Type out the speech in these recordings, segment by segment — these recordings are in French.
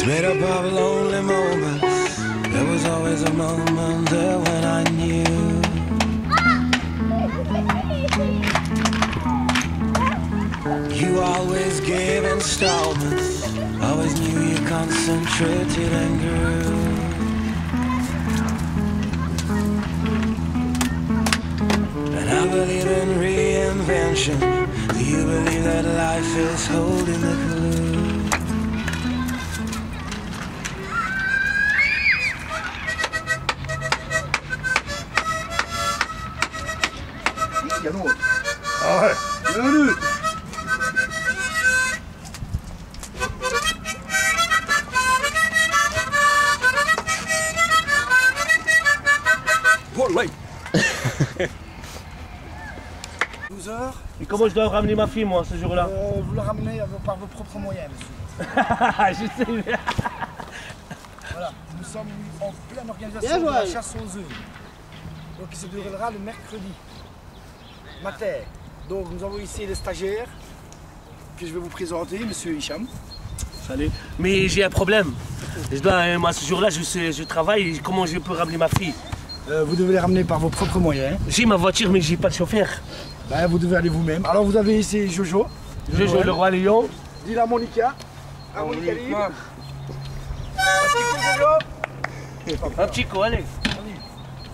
It's made up of lonely moments. There was always a moment there when I knew. You always gave installments. Always knew you concentrated and grew. And I believe in reinvention. Do you believe that life is holding the clue? Ah ouais. Bienvenue. Oh là. 12 heures. Et comment je dois ramener ma fille, moi, ce jour-là? Vous la ramenez par vos propres moyens, monsieur. Je sais. Voilà, nous sommes en pleine organisation de la chasse aux œufs. Donc il se déroulera le mercredi matin. Donc nous avons ici les stagiaires que je vais vous présenter, monsieur Hicham. Salut. Mais j'ai un problème. Je dois, moi, ce jour-là, je travaille. Comment je peux ramener ma fille? Vous devez les ramener par vos propres moyens. J'ai ma voiture, mais j'ai pas de chauffeur. Ben, vous devez aller vous-même. Alors vous avez ici Jojo. Jojo, le roi lion. Dis la Monica. À Monica libre. Un petit coup, allez.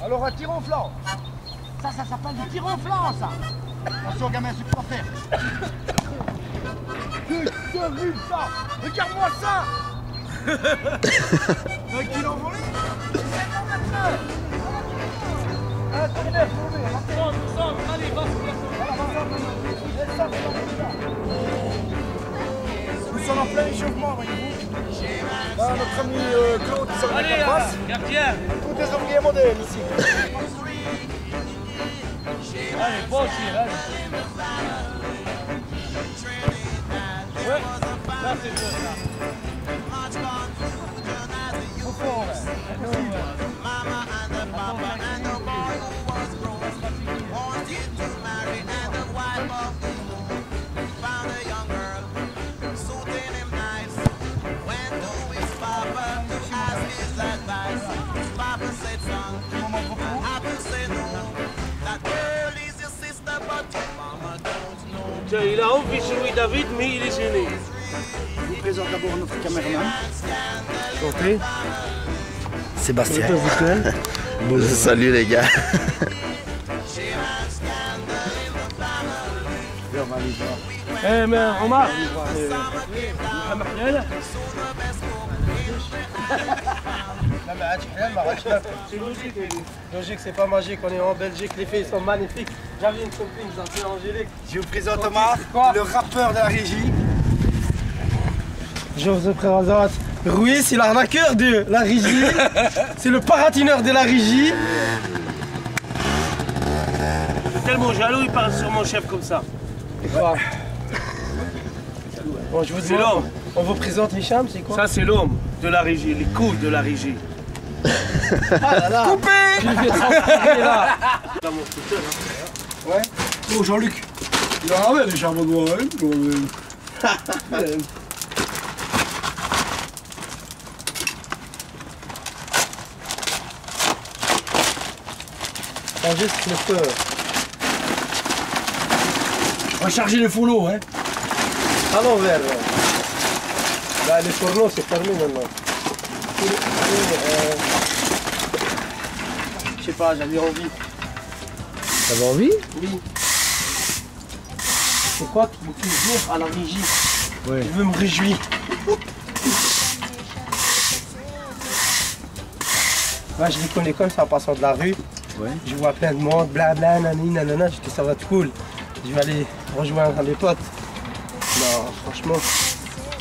Alors un tir en flanc. Ça s'appelle du tir en flanc, ça. Attention, gamin, c'est quoi faire. Vu ça. Regarde-moi ça. Qu'il a envolé. Nous sommes en plein échauffement, voyez-vous. Là, notre ami Claude qui s'en met en face. Gardien. Tous des ouvriers modèles ici. Allez, bon tir, allez. Ouais, là c'est bon, là. Faut fort, Tiens, il a envie de jouer David, mais il est gêné. Je vous présente d'abord notre caméraman. Santé. Sébastien. Salut les gars. Eh mais Omar. C'est logique, c'est pas magique, on est en Belgique, les filles sont magnifiques. J'avais une copine, c'est Angélique. Je vous présente Omar, le rappeur de la régie. Je vous présente Rui, c'est l'arnaqueur de la régie. C'est le paratineur de la régie. Je suis tellement jaloux, il parle sur mon chef comme ça. Bon, je vous dis l'homme. On vous présente Hicham, c'est quoi? Ça, c'est l'homme de la régie, les couilles de la régie. Ah là là. Coupé. Je vais transférer là. Dans mon scooter, hein. Ouais. Oh, Jean-Luc. Il en avait les charbons de bois, hein. Juste le feu. Recharger les fourneaux, hein. À l'envers. Là, les fourneaux, c'est fermé maintenant. Je sais pas, j'avais envie. T'avais envie? Oui. C'est quoi qui me fait venir à la régie? Ouais. Je veux me réjouir. Moi, je les connais comme ça en passant de la rue. Ouais. Je vois plein de monde, blabla, nanani, nanana. Je dis ça va être cool. Je vais aller rejoindre les potes. Non, franchement,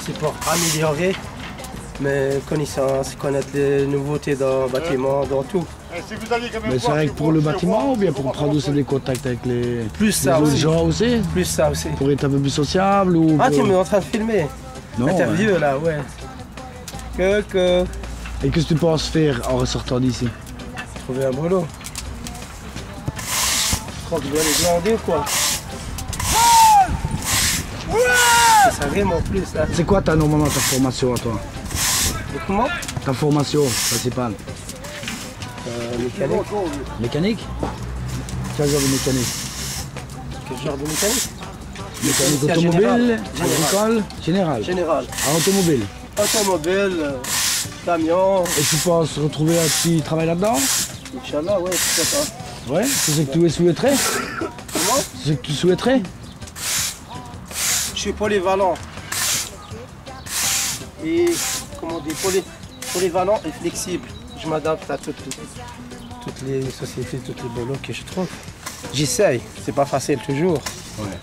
c'est pour améliorer mes connaissances, connaître les nouveautés dans le bâtiment, dans tout. Mais c'est vrai que pour le bâtiment ou bien pour prendre aussi des contacts avec les ça autres aussi. gens aussi? Plus ça aussi. Pour être un peu plus sociable ou... Ah, tu es en train de filmer? Non, interview ouais. là, ouais. Que... Et qu'est-ce que tu penses faire en ressortant d'ici? Trouver un boulot. Je crois que je dois les glander ou quoi? C'est ça vraiment plus là. C'est quoi normalement ta formation à toi? Comment? Ta formation principale? Mécanique. Mécanique? Quel genre de mécanique? Quel genre de mécanique? Mécanique C'est automobile, général. agricole, général. Général. Ah, automobile. Automobile, camion. Et tu penses retrouver un petit travail là-dedans? Inch'Allah, ouais, pourquoi pas. Ouais, c'est ce que tu souhaiterais? Comment? C'est ce que tu souhaiterais? Je suis polyvalent. Et, comment dire, polyvalent et flexible. Je m'adapte à toutes les sociétés, tous les boulots que je trouve. J'essaye, c'est pas facile toujours. Ouais.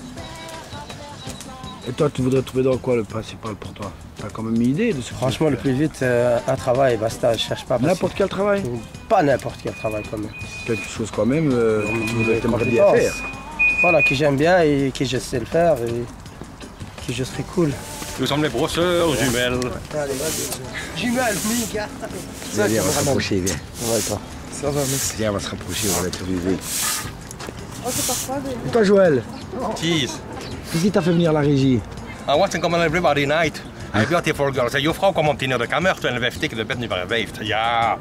Et toi, tu voudrais trouver dans quoi le principal pour toi? T'as quand même une idée de ce que Franchement, le plus vite, un travail, basta, je cherche pas. n'importe quel travail? Pas n'importe quel travail quand même. Quelque chose quand même que tu voudrais t'aimerais bien compétences. faire. Voilà, que j'aime bien et que je sais le faire et que je serai cool. Nous sommes les brosseurs jumelles. Jumelle, Mika. Viens, on va se rapprocher, viens. Ouais, toi. Ça va, merci. Viens, on va se rapprocher, on va être vivre. Et toi, Joël, Cheese. qu'est-ce qui t'a fait venir à la régie? I want to come on everybody night. Hij belt hier voor girls. Je vrouw kwam om 10 uur de kamer, toen we stikken de bed niet meer heeft. Ja.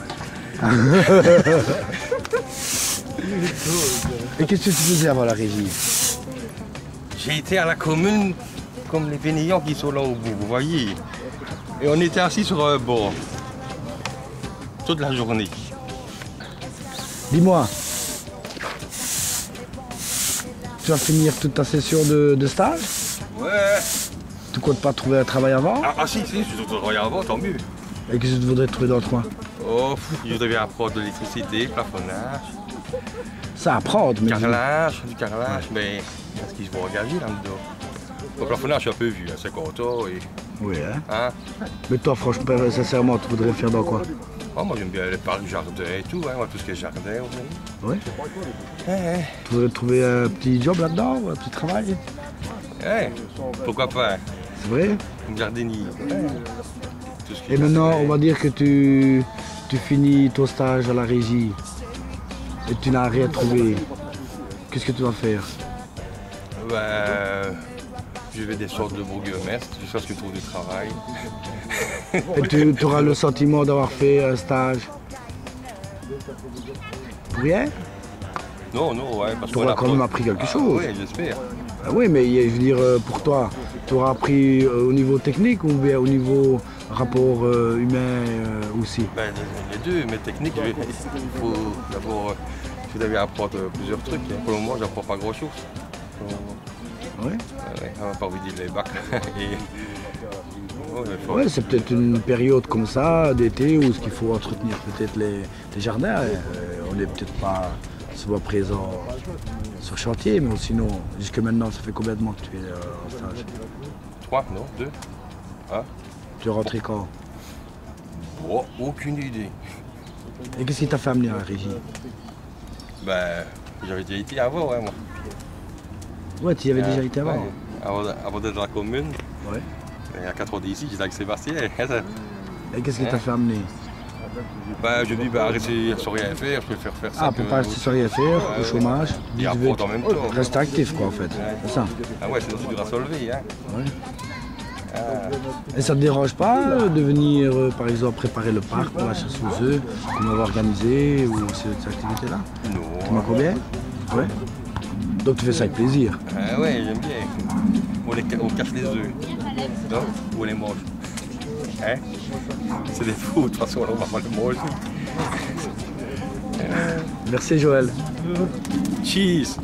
Et qu'est-ce que tu faisais avant la régie? J'ai été à la commune comme les fainéants qui sont là au bout, vous voyez. Et on était assis sur un banc. Toute la journée. Dis-moi, tu vas finir toute ta session de stage? Ouais. Tu comptes pas trouver un travail avant? Si, je dois travailler avant, tant mieux. Et qu'est-ce que tu voudrais trouver dans le coin? Oh, je devais apprendre de l'électricité, plafonnage, Ça apprendre, mais... du carrelage, mais est-ce qu'ils vont engager là-dedans? Le plafonnage, je suis un peu vieux, à 50 ans et... Oui, hein. Hein? Mais toi, franchement, sincèrement, tu voudrais faire dans quoi? Oh, moi j'aime bien les parcs, jardin et tout, hein, moi, tout ce qui est jardin aussi. Oui. Tu voudrais trouver un petit job là-dedans, ou un petit travail? Pourquoi pas? C'est vrai? Une jardinier. Tout ce qui Et est maintenant, jardin. on va dire que tu finis ton stage à la régie et tu n'as rien trouvé. Qu'est-ce que tu vas faire? Ben, je vais descendre de bourgmestre jusqu'à ce que je trouve du travail. Et tu auras le sentiment d'avoir fait un stage pour rien? Non, ouais, parce Tu auras quand même appris quelque chose. Oui, j'espère. Ah oui, mais je veux dire, pour toi, tu auras appris au niveau technique ou bien au niveau rapport humain aussi? Ben, les deux, mais technique, il faut d'abord, je devais apprendre plusieurs trucs. Hein. Pour le moment, j'apprends pas grand-chose. Oui. On va pas vous dire les bacs. Ouais, c'est peut-être une période comme ça, d'été, où il faut entretenir peut-être les jardins. On n'est peut-être pas souvent présent sur chantier, mais sinon, jusque maintenant, ça fait combien de mois que tu es en stage? 3, non, 2. Tu es rentré quand? Oh, aucune idée. Et qu'est-ce qui t'a fait amener à la régie? Ben, j'avais déjà été avant, ouais, moi. Ouais, tu y avais déjà été avant? Ouais. Avant d'être dans la commune. Ouais. Et à 4 ans d'ici, j'étais avec Sébastien. Et qu'est-ce qui t'a fait amener? Ben, je dis, ben, arrêtez sans rien faire, je préfère faire ça. Ah, pour pas rester sans rien faire, au chômage. Et tu apprendre en même temps. rester actif, quoi, en fait. C'est ça. Ah ouais, c'est dur à se lever, hein. Ouais. Et ça te dérange pas de venir, par exemple, préparer le parc pour la chasse aux œufs, qu'on va organiser, ou ces activités-là? Non. Tu m'as combien? Ouais. Donc tu fais ça avec plaisir? Ah ouais, j'aime bien. On cache les œufs. Non? Ou on les mange. Hein? C'est des fous, de toute façon, on va pas les manger. Merci Joël. Cheese!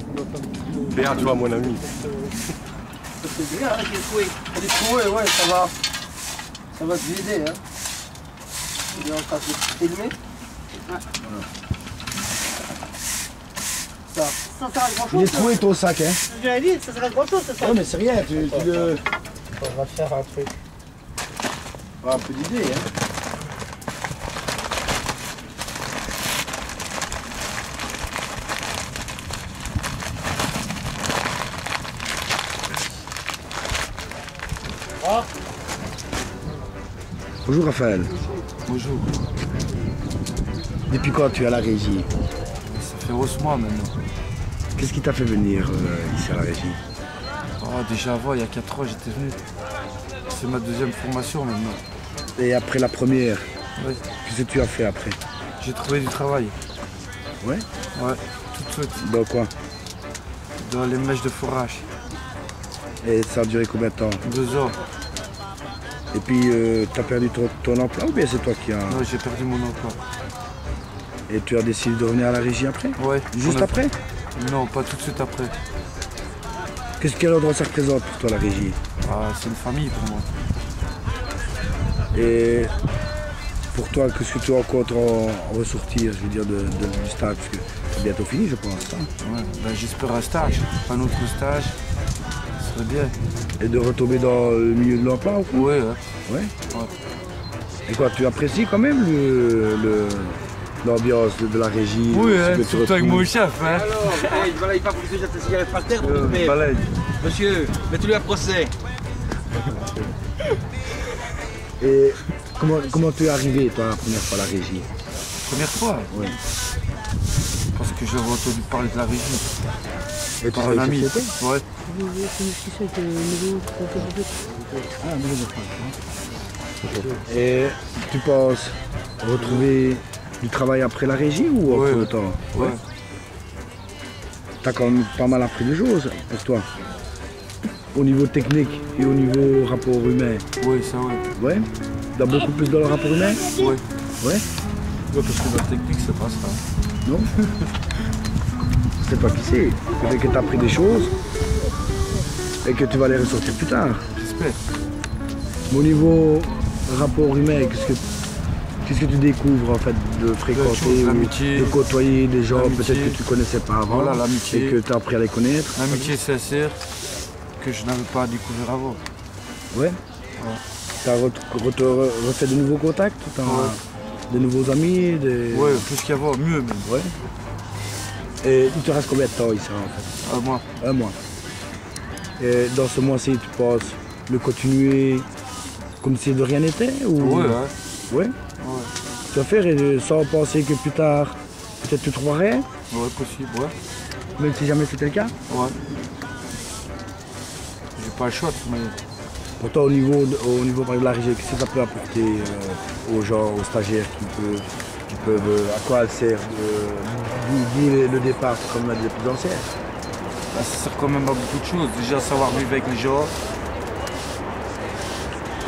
Bien, tu vois, mon ami. C'est bien, hein, les troués, ouais, ça va te vider, hein. Il est en train de filmer. Ça. Ça sert à grand Il est chose. troué ton sac, hein? Je l'ai dit, ça sert à grand chose, ça. Non mais c'est rien, tu le... On va faire un truc. Un peu d'idée, hein? Bonjour Raphaël. Bonjour. Depuis quand tu es à la régie? Ça fait 11 mois maintenant. Qu'est-ce qui t'a fait venir ici à la régie? Oh, déjà avant, il y a 4 ans, j'étais venu. C'est ma deuxième formation maintenant. Et après la première, Oui. qu'est-ce que tu as fait après? J'ai trouvé du travail. Ouais. Ouais, tout de suite. Dans quoi? Dans les mèches de forage. Et ça a duré combien de temps? 2 ans. Et puis, tu as perdu ton emploi ou bien c'est toi qui as... Non, j'ai perdu mon emploi. Et tu as décidé de revenir à la régie après? Ouais. Juste après? Non, pas tout de suite après. Quel endroit ça représente pour toi la régie? Ah, c'est une famille pour moi. Et pour toi, qu'est-ce que tu rencontres en ressortir, je veux dire, du stage? Parce que c'est bientôt fini, je pense. Hein. Ouais. Ben, j'espère un stage. Un autre stage. Ce serait bien. Et de retomber dans le milieu de l'emploi ou quoi? Ouais. Ouais. Ouais. Et quoi, tu apprécies quand même l'ambiance de la régie? Oui, ce hein, que tu surtout avec retrouves? mon chef. Hein. Alors, hey, voilà, il pas pour que tu jettes tes cigarettes par terre. mais... Balaye. Monsieur, mettez-lui un procès. Et comment tu es arrivé, toi, la première fois à la régie? Première fois. Oui. Parce que j'avais entendu parler de la régie. Et tu Par savais un ce que ami. c'était? Ouais. Ah, et tu penses retrouver du travail après la régie ou Ouais, après ouais. le temps? Ouais. T'as quand même pas mal appris de choses pour toi. Au niveau technique et au niveau rapport humain. Oui, ça ouais. Ouais. T'as beaucoup plus dans le rapport humain? Ouais. Ouais. Ouais, parce que la technique, c'est pas ça. Non? C'est toi qui sais. Peut-être que tu as appris des choses et que tu vas les ressortir plus tard. J'espère. Mais au niveau rapport humain, qu'est-ce que tu découvres en fait de fréquenter, choses, ou l'amitié. de côtoyer des gens L'amitié. peut-être que tu connaissais pas avant Voilà, l'amitié. et que tu as appris à les connaître? L'amitié sincère que je n'avais pas découvert avant. Ouais. Tu as refait de nouveaux contacts? T'as de nouveaux amis? Ouais, plus qu'avant, mieux même. Ouais. Et il te reste combien de temps ici en fait? Moi, 1 mois. Et dans ce mois-ci, tu penses le continuer comme si de rien n'était ou... ouais, hein. Ouais. Ouais. Tu vas faire sans penser que plus tard, peut-être tu trouveras rien, Ouais, possible, ouais. même si jamais c'était le cas. Ouais. J'ai pas le choix de toute manière. Pourtant, au niveau par exemple, de la régie, qu'est-ce que ça peut apporter aux gens, aux stagiaires qui peuvent, à quoi elle sert d'où le départ, comme l'a dit les plus anciens? Ça sert quand même à beaucoup de choses. Déjà, savoir vivre avec les gens,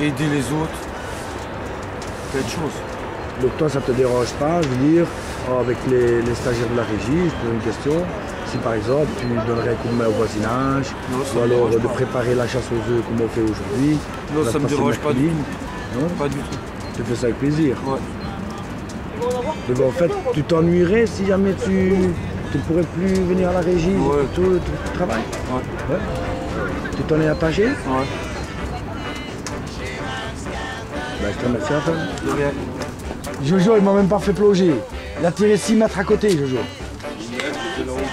aider les autres, plein de choses. Donc toi, ça te dérange pas, je veux dire, avec les stagiaires de la régie, je pose une question. Si par exemple, tu donnerais un coup de main au voisinage, Non, ça ou me alors dérange de pas. préparer la chasse aux œufs comme on fait aujourd'hui. Non, va ça me passer dérange pas du mercredi. Non, Pas du tout. tu fais ça avec plaisir. Ouais. Donc en fait, tu t'ennuierais si jamais tu ne pourrais plus venir à la régie Ouais. pour tout le travail. Ouais. Ouais. Tu t'en es attaché? Ouais. Ben, je te remercie enfin. De rien. Jojo, il m'a même pas fait plonger. Il a tiré 6 mètres à côté, Jojo.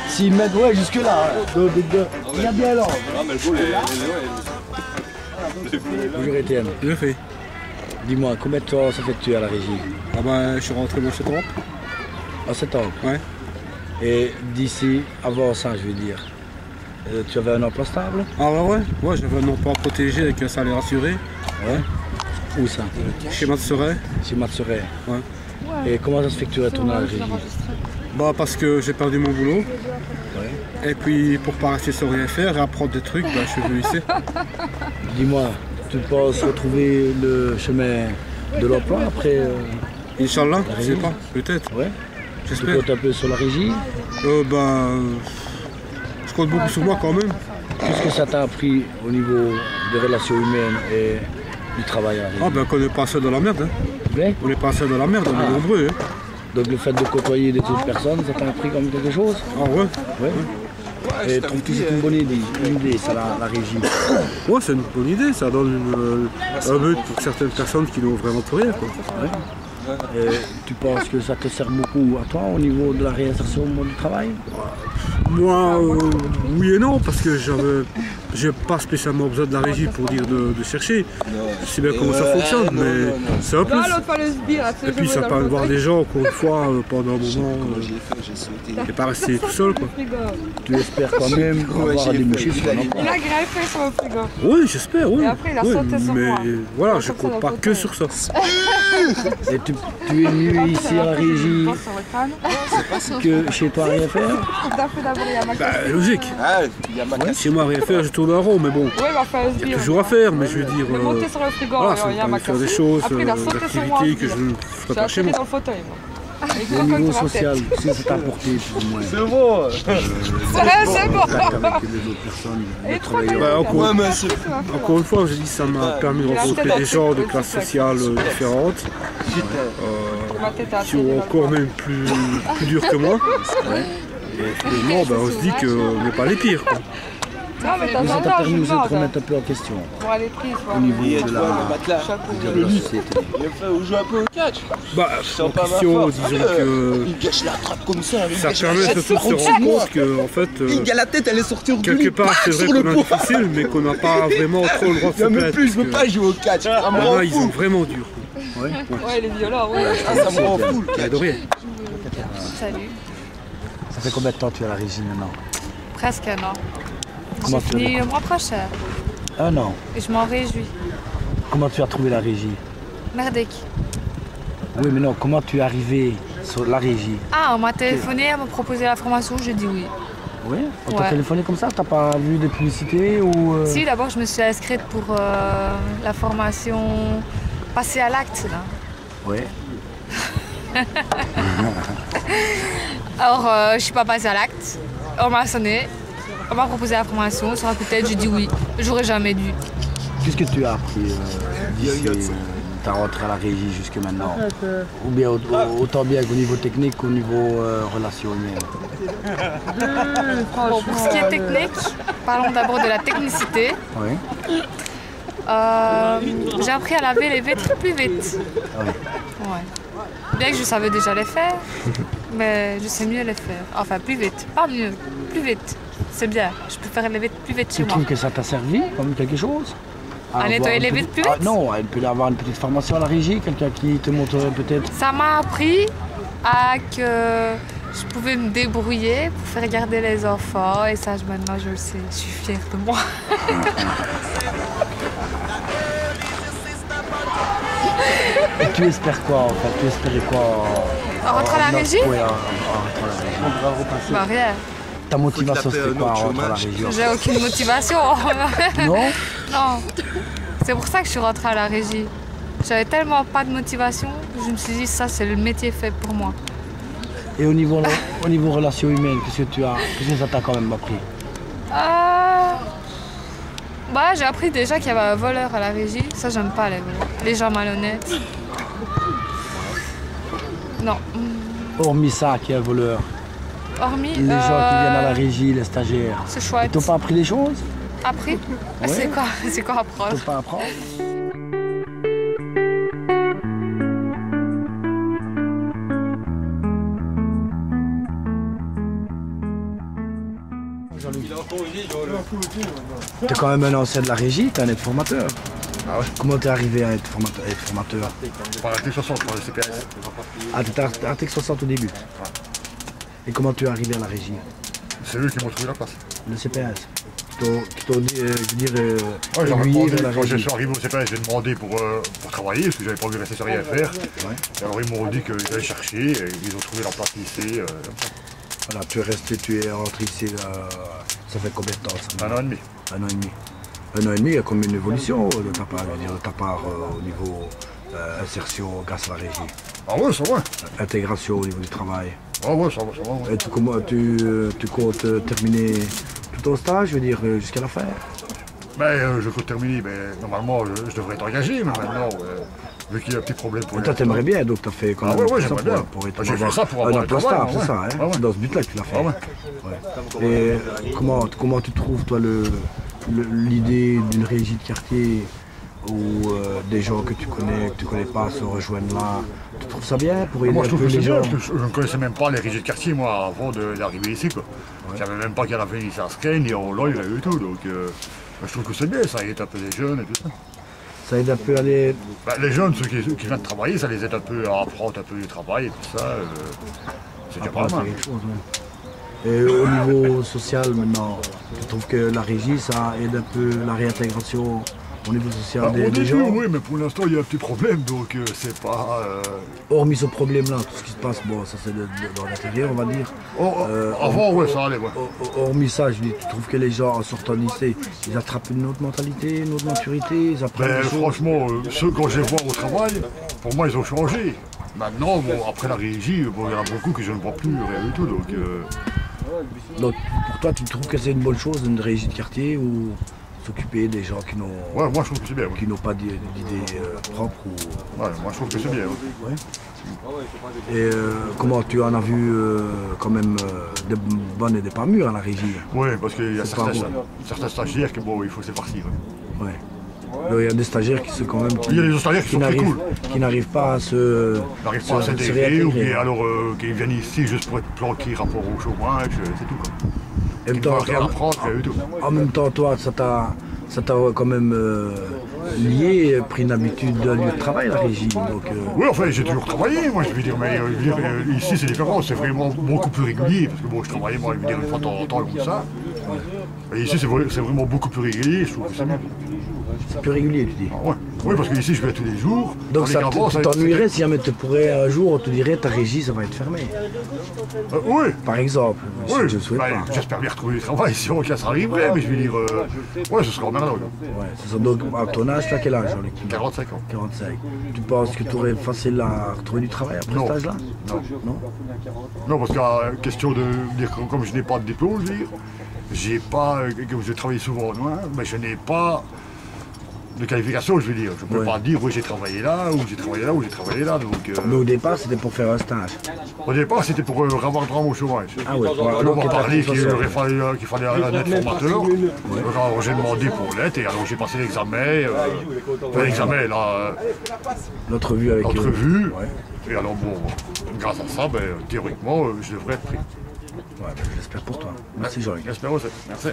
6 mètres, ouais, jusque là. Il y a bien l'angle. Bonjour Étienne. Je fais. Dis-moi, combien de temps ça fait que tu es à la régie? Ah ben, je suis rentré dans septembre. En septembre. Ouais. Et d'ici, avant ça, je veux dire, tu avais un emploi stable? Ah ouais. Ouais, j'avais un emploi protégé avec un salaire assuré. Ouais. Où ça? Chez Matseret. Chez Matseret. Ouais. Et comment ça se fait que tu retournes à la régie? Bah parce que j'ai perdu mon boulot. Ouais. Et puis pour pas rester sans rien faire et apprendre des trucs, bah, je suis venu ici. Dis-moi, tu penses retrouver le chemin de l'emploi après Inch'Allah, La je sais régie. pas, peut-être. Ouais. Tu J'espère. comptes un peu sur la régie? Je compte beaucoup sur moi quand même. Qu'est-ce que ça t'a appris au niveau des relations humaines et du travail à la régie? Ah ben qu'on n'est pas seul dans la merde. Hein. S'il te plaît? On n'est pas seul dans la merde, on est nombreux. Hein. Donc le fait de côtoyer des autres personnes, ça t'a appris comme quelque chose? Ah ouais. Ouais. Et trouves-tu que c'est une bonne idée, ça, la régie? Ouais, c'est une bonne idée, ça donne un but pour certaines personnes qui n'ont vraiment plus rien. Quoi. Et tu penses que ça te sert beaucoup à toi au niveau de la réinsertion au monde du travail? Moi, oui et non, parce que j'avais j'ai pas spécialement besoin de la régie pour dire de chercher. Je sais bien comment ça fonctionne, mais c'est un plus. Et puis ça permet de voir des gens, encore une fois, pendant un moment, et pas rester tout seul, quoi. Tu espères quand même avoir débouché sur un emploi. Il a greffé sur le frigo. Oui, j'espère, oui. Et après, il a Oui, sauté sur mais moi. voilà, je compte pas que sur ça. Et tu es venu ici à la régie que chez toi rien faire? Bah, logique. Chez moi, rien faire, je tourne en rond, mais bon. Il y a toujours à faire, mais je veux dire. Voilà, ça me permet de faire des choses, des activités que je ne ferais pas chez moi. Au niveau social, si ça t'a apporté plus ou moins. C'est bon. C'est bon. Avec les autres personnes, les travailleurs. Bah, encore une fois, je dis ça m'a permis de rencontrer des gens de classes sociales différentes, qui ont encore même plus dur que moi. Et finalement, bah, on se dit qu'on n'est pas les pires, quoi. Non, mais t'as Ça t'a permis aussi de remettre un peu en question au niveau de la société. On joue un peu au catch. Bah, en question, disons que Il gâche la trappe comme ça. ça permet surtout de se rendre compte que, en fait, Il a la tête, elle est sortie au quelque part, c'est vrai qu'on est difficile, mais qu'on n'a pas vraiment trop le droit de se plaindre. plus, je veux pas jouer au catch. Ça me Il y en rend a, ils sont fou. vraiment durs. Ouais. Ouais, les violents, ouais. Ça me rend fou. De rien. Salut. Ça fait combien de temps que tu es à la régie maintenant? Presque un an. Comment J'ai tu fini le mois prochain Un an. et je m'en réjouis. Comment tu as trouvé la régie? Merdique. Oui, mais non, comment tu es arrivé sur la régie? Ah, on m'a téléphoné, elle m'a proposé la formation, j'ai dit oui. Oui. On t'a Ouais. téléphoné comme ça? T'as pas vu de publicité ou Si, d'abord, je me suis inscrite pour la formation passer à l'acte, là. Oui. Alors, je suis pas passée à l'acte. On m'a sonné. On m'a proposé la formation. Sur un coup de tête, j'ai dit oui. J'aurais jamais dû. Qu'est-ce que tu as appris d'ici ta rentrée à la régie jusque maintenant? Ou bien autant bien qu'au niveau technique qu'au niveau relations humaines? Bon, pour ce qui est technique, parlons d'abord de la technicité. Oui. J'ai appris à laver les vitres plus vite. Oui. Ouais. Bien que je savais déjà les faire, mais je sais mieux les faire. Enfin, plus vite. Pas mieux, plus vite. C'est bien. Je peux faire les vitres plus vite chez Tu moi. trouves que ça t'a servi comme quelque chose? À nettoyer avoir les une vitres plus petite- vite? Non, elle peut avoir une petite formation à la régie, quelqu'un qui te montrerait peut-être. Ça m'a appris à que je pouvais me débrouiller pour faire garder les enfants. Et ça, maintenant, je le sais. Je suis fière de moi. Et tu espères quoi en fait? Tu espérais quoi En rentrant à la régie? Oui, en rentrant à la régie. Bah rien. Ta motivation c'était quoi en rentrant à la régie? J'ai aucune motivation. Non? Non. C'est pour ça que je suis rentrée à la régie. J'avais tellement pas de motivation que je me suis dit ça c'est le métier fait pour moi. Et au niveau relations humaines, qu'est-ce que ça t'a quand même appris? Bah j'ai appris déjà qu'il y avait un voleur à la régie. Ça j'aime pas les voleurs. Les gens malhonnêtes. Non. Hormis ça, qui est un voleur, Hormis. les gens qui viennent à la régie, les stagiaires, C'est ils chouette. t'ont pas appris des choses? Appris? Ouais. C'est quoi Ils apprendre? t'ont pas apprendre? T'es quand même un ancien de la régie, t'es un aide-formateur. Ah ouais. Comment t'es arrivé à être formateur? Par l'article 60, par le CPS. Ah, t'étais article 60 au début. Et comment tu es arrivé à la régie? C'est eux qui m'ont trouvé la place. Le CPS qui t'ont dit, je veux dire, Ouais, j'aurais aiguillé demandé, vers la quand je régie. suis arrivé au CPS, j'ai demandé pour travailler, parce que j'avais pas envie de rester sans rien faire. Ouais. Et alors ils m'ont dit qu'ils allaient chercher, et ils ont trouvé la place lycée. Voilà, tu es resté, tu es rentré ici, ça fait combien de temps ça? 1 an et demi. 1 an et demi. 1 an et demi, il y a comme une évolution de ta part, je veux dire, de ta part au niveau insertion grâce à la régie. Ah ouais, ça va. Intégration au niveau du travail. Ah ouais, ça va, ça va. Ouais. Et tu comptes terminer tout ton stage, je veux dire, jusqu'à la fin? Ben, je peux terminer, mais normalement, je devrais être engagé, mais maintenant, vu qu'il y a un petit problème pour Et toi, t'aimerais bien, donc t'as fait quand Ah même ouais, ouais, ça j'aimerais bien. pour être J'ai fait ça pour avoir un le emploi travail, stable, c'est ouais. ça, hein? Ah ouais. C'est dans ce but-là que tu l'as fait. Ah ouais. Ouais. Et comment tu trouves, toi, l'idée d'une régie de quartier où des gens que tu connais pas se rejoignent là? Tu trouves ça bien pour aider Moi, je un trouve peu que c'est les bien, gens? parce que je ne connaissais même pas les régies de quartier, moi, avant d'arriver ici, quoi. Je savais même pas qu'il y avait ici à Skren, ni en Hollande, il y avait eu tout, donc... Je trouve que c'est bien, ça aide un peu les jeunes et tout ça. Ça aide un peu à les... Les jeunes, ceux qui viennent de travailler, ça les aide un peu à apprendre un peu du travail et tout ça. C'est déjà pas mal. Quelque chose, ouais. Et au niveau social maintenant, je trouve que la régie, ça aide un peu la réintégration au niveau social des gens. Oui, mais pour l'instant, il y a un petit problème, donc c'est pas... Hormis ce problème-là, tout ce qui se passe, bon, ça c'est dans l'intérieur, on va dire. Avant, ouais, ça allait, ouais. Hormis ça, je dis, tu trouves que les gens, en sortant de lycée, ils attrapent une autre mentalité, une autre maturité, ils apprennent des choses. Franchement, ceux quand je les vois au travail, pour moi, ils ont changé. Maintenant, bon, après la régie, bon, il y en a beaucoup que je ne vois plus, rien du tout, donc... Donc, pour toi, tu trouves que c'est une bonne chose, une régie de quartier, ou s'occuper des gens qui n'ont moi, je trouve que c'est bien, qui n'ont pas d'idées propres ou... Ouais, moi je trouve que c'est bien. Ouais. Et comment tu en as vu quand même des bonnes et des pas mûres à la régie? Oui, parce qu'il y a certains stagiaires qui, bon, il faut se partir. Ouais. Il y a des stagiaires qui sont quand même... Il y a des stagiaires qui sont très cool. Qui n'arrivent pas à se... N'arrivent pas à s'intégrer, ou bien alors qu'ils viennent ici juste pour être planqués rapport au chômage, c'est tout quoi. Ils ne veulent rien apprendre, rien du tout. En même temps, toi, ça t'a quand même lié, pris une habitude de lieu de travail, la régie. Donc, Oui, enfin, j'ai toujours travaillé, moi, je veux dire, mais ici, c'est différent, c'est vraiment beaucoup plus régulier, parce que bon, je travaillais, moi, je veux dire, une fois de temps en temps, comme ça. Et ici, c'est vraiment beaucoup plus régulier, je trouve que c'est mieux. C'est plus régulier, tu dis? Ouais. Oui, parce qu'ici, je vais tous les jours. Donc ça t'ennuierait si jamais tu pourrais un jour, on te dirait, ta régie, ça va être fermé. Oui. Par exemple. Oui, je ne souhaite pas. J'espère bien retrouver du travail si ça arriverait, mais je vais dire, ouais, ce sera emmerdant. Ouais, c'est ça. Donc, à ton âge, tu as quel âge? 45 ans. 45. Tu penses que tu aurais facile à retrouver du travail après cet âge-là? Non. Non, parce qu'à question de dire, comme je n'ai pas de diplôme, je veux dire, j'ai pas, comme je travaille souvent loin, mais je n'ai pas de qualification, je veux dire. Je ne peux pas dire, oui, j'ai travaillé là, ou j'ai travaillé là, ou j'ai travaillé là. Donc, mais au départ, c'était pour faire un stage? Au départ, c'était pour avoir droit au chômage. Ah oui, on m'a parlé qu'il fallait un aide formateur. Alors j'ai demandé pour l'aide, et alors j'ai passé l'examen. L'examen, là. L'entrevue avec l'entrevue. Et alors, bon, grâce à ça, ben, théoriquement, je devrais être pris. Ouais, j'espère pour toi. Merci, Jean-Luc. J'espère aussi. Merci.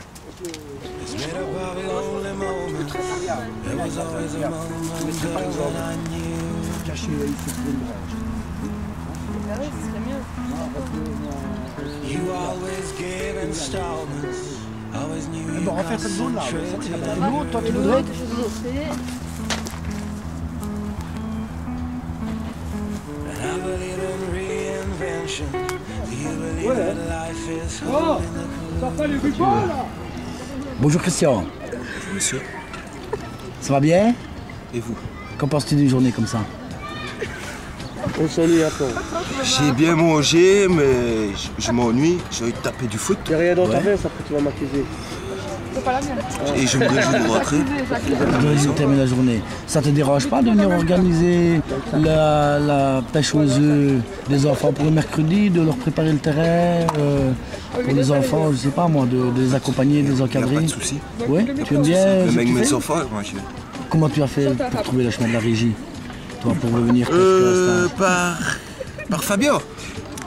Bon, on va faire cette zone-là. Nous, toi, tu voudrais? Oh, ça fait le bipon là. Bonjour Christian. Bonjour monsieur. Ça va bien? Et vous? Qu'en penses-tu d'une journée comme ça? On s'ennuie à toi. J'ai bien mangé, mais je m'ennuie. J'ai envie de taper du foot. Il n'y a rien dans ta veste, après tu vas m'accuser. C'est pas la mienne. Et je me réjouis de rentrer. Tu terminer la journée. Ça te dérange pas de venir organiser la pêche aux œufs des enfants pour le mercredi, de leur préparer le terrain pour les enfants, je sais pas moi, de les accompagner, de les encadrer? Pas de soucis. Oui, tu aimes bien? Même avec mes enfants, moi je... Comment tu as fait pour trouver le chemin de la régie? Toi, pour revenir par Fabio.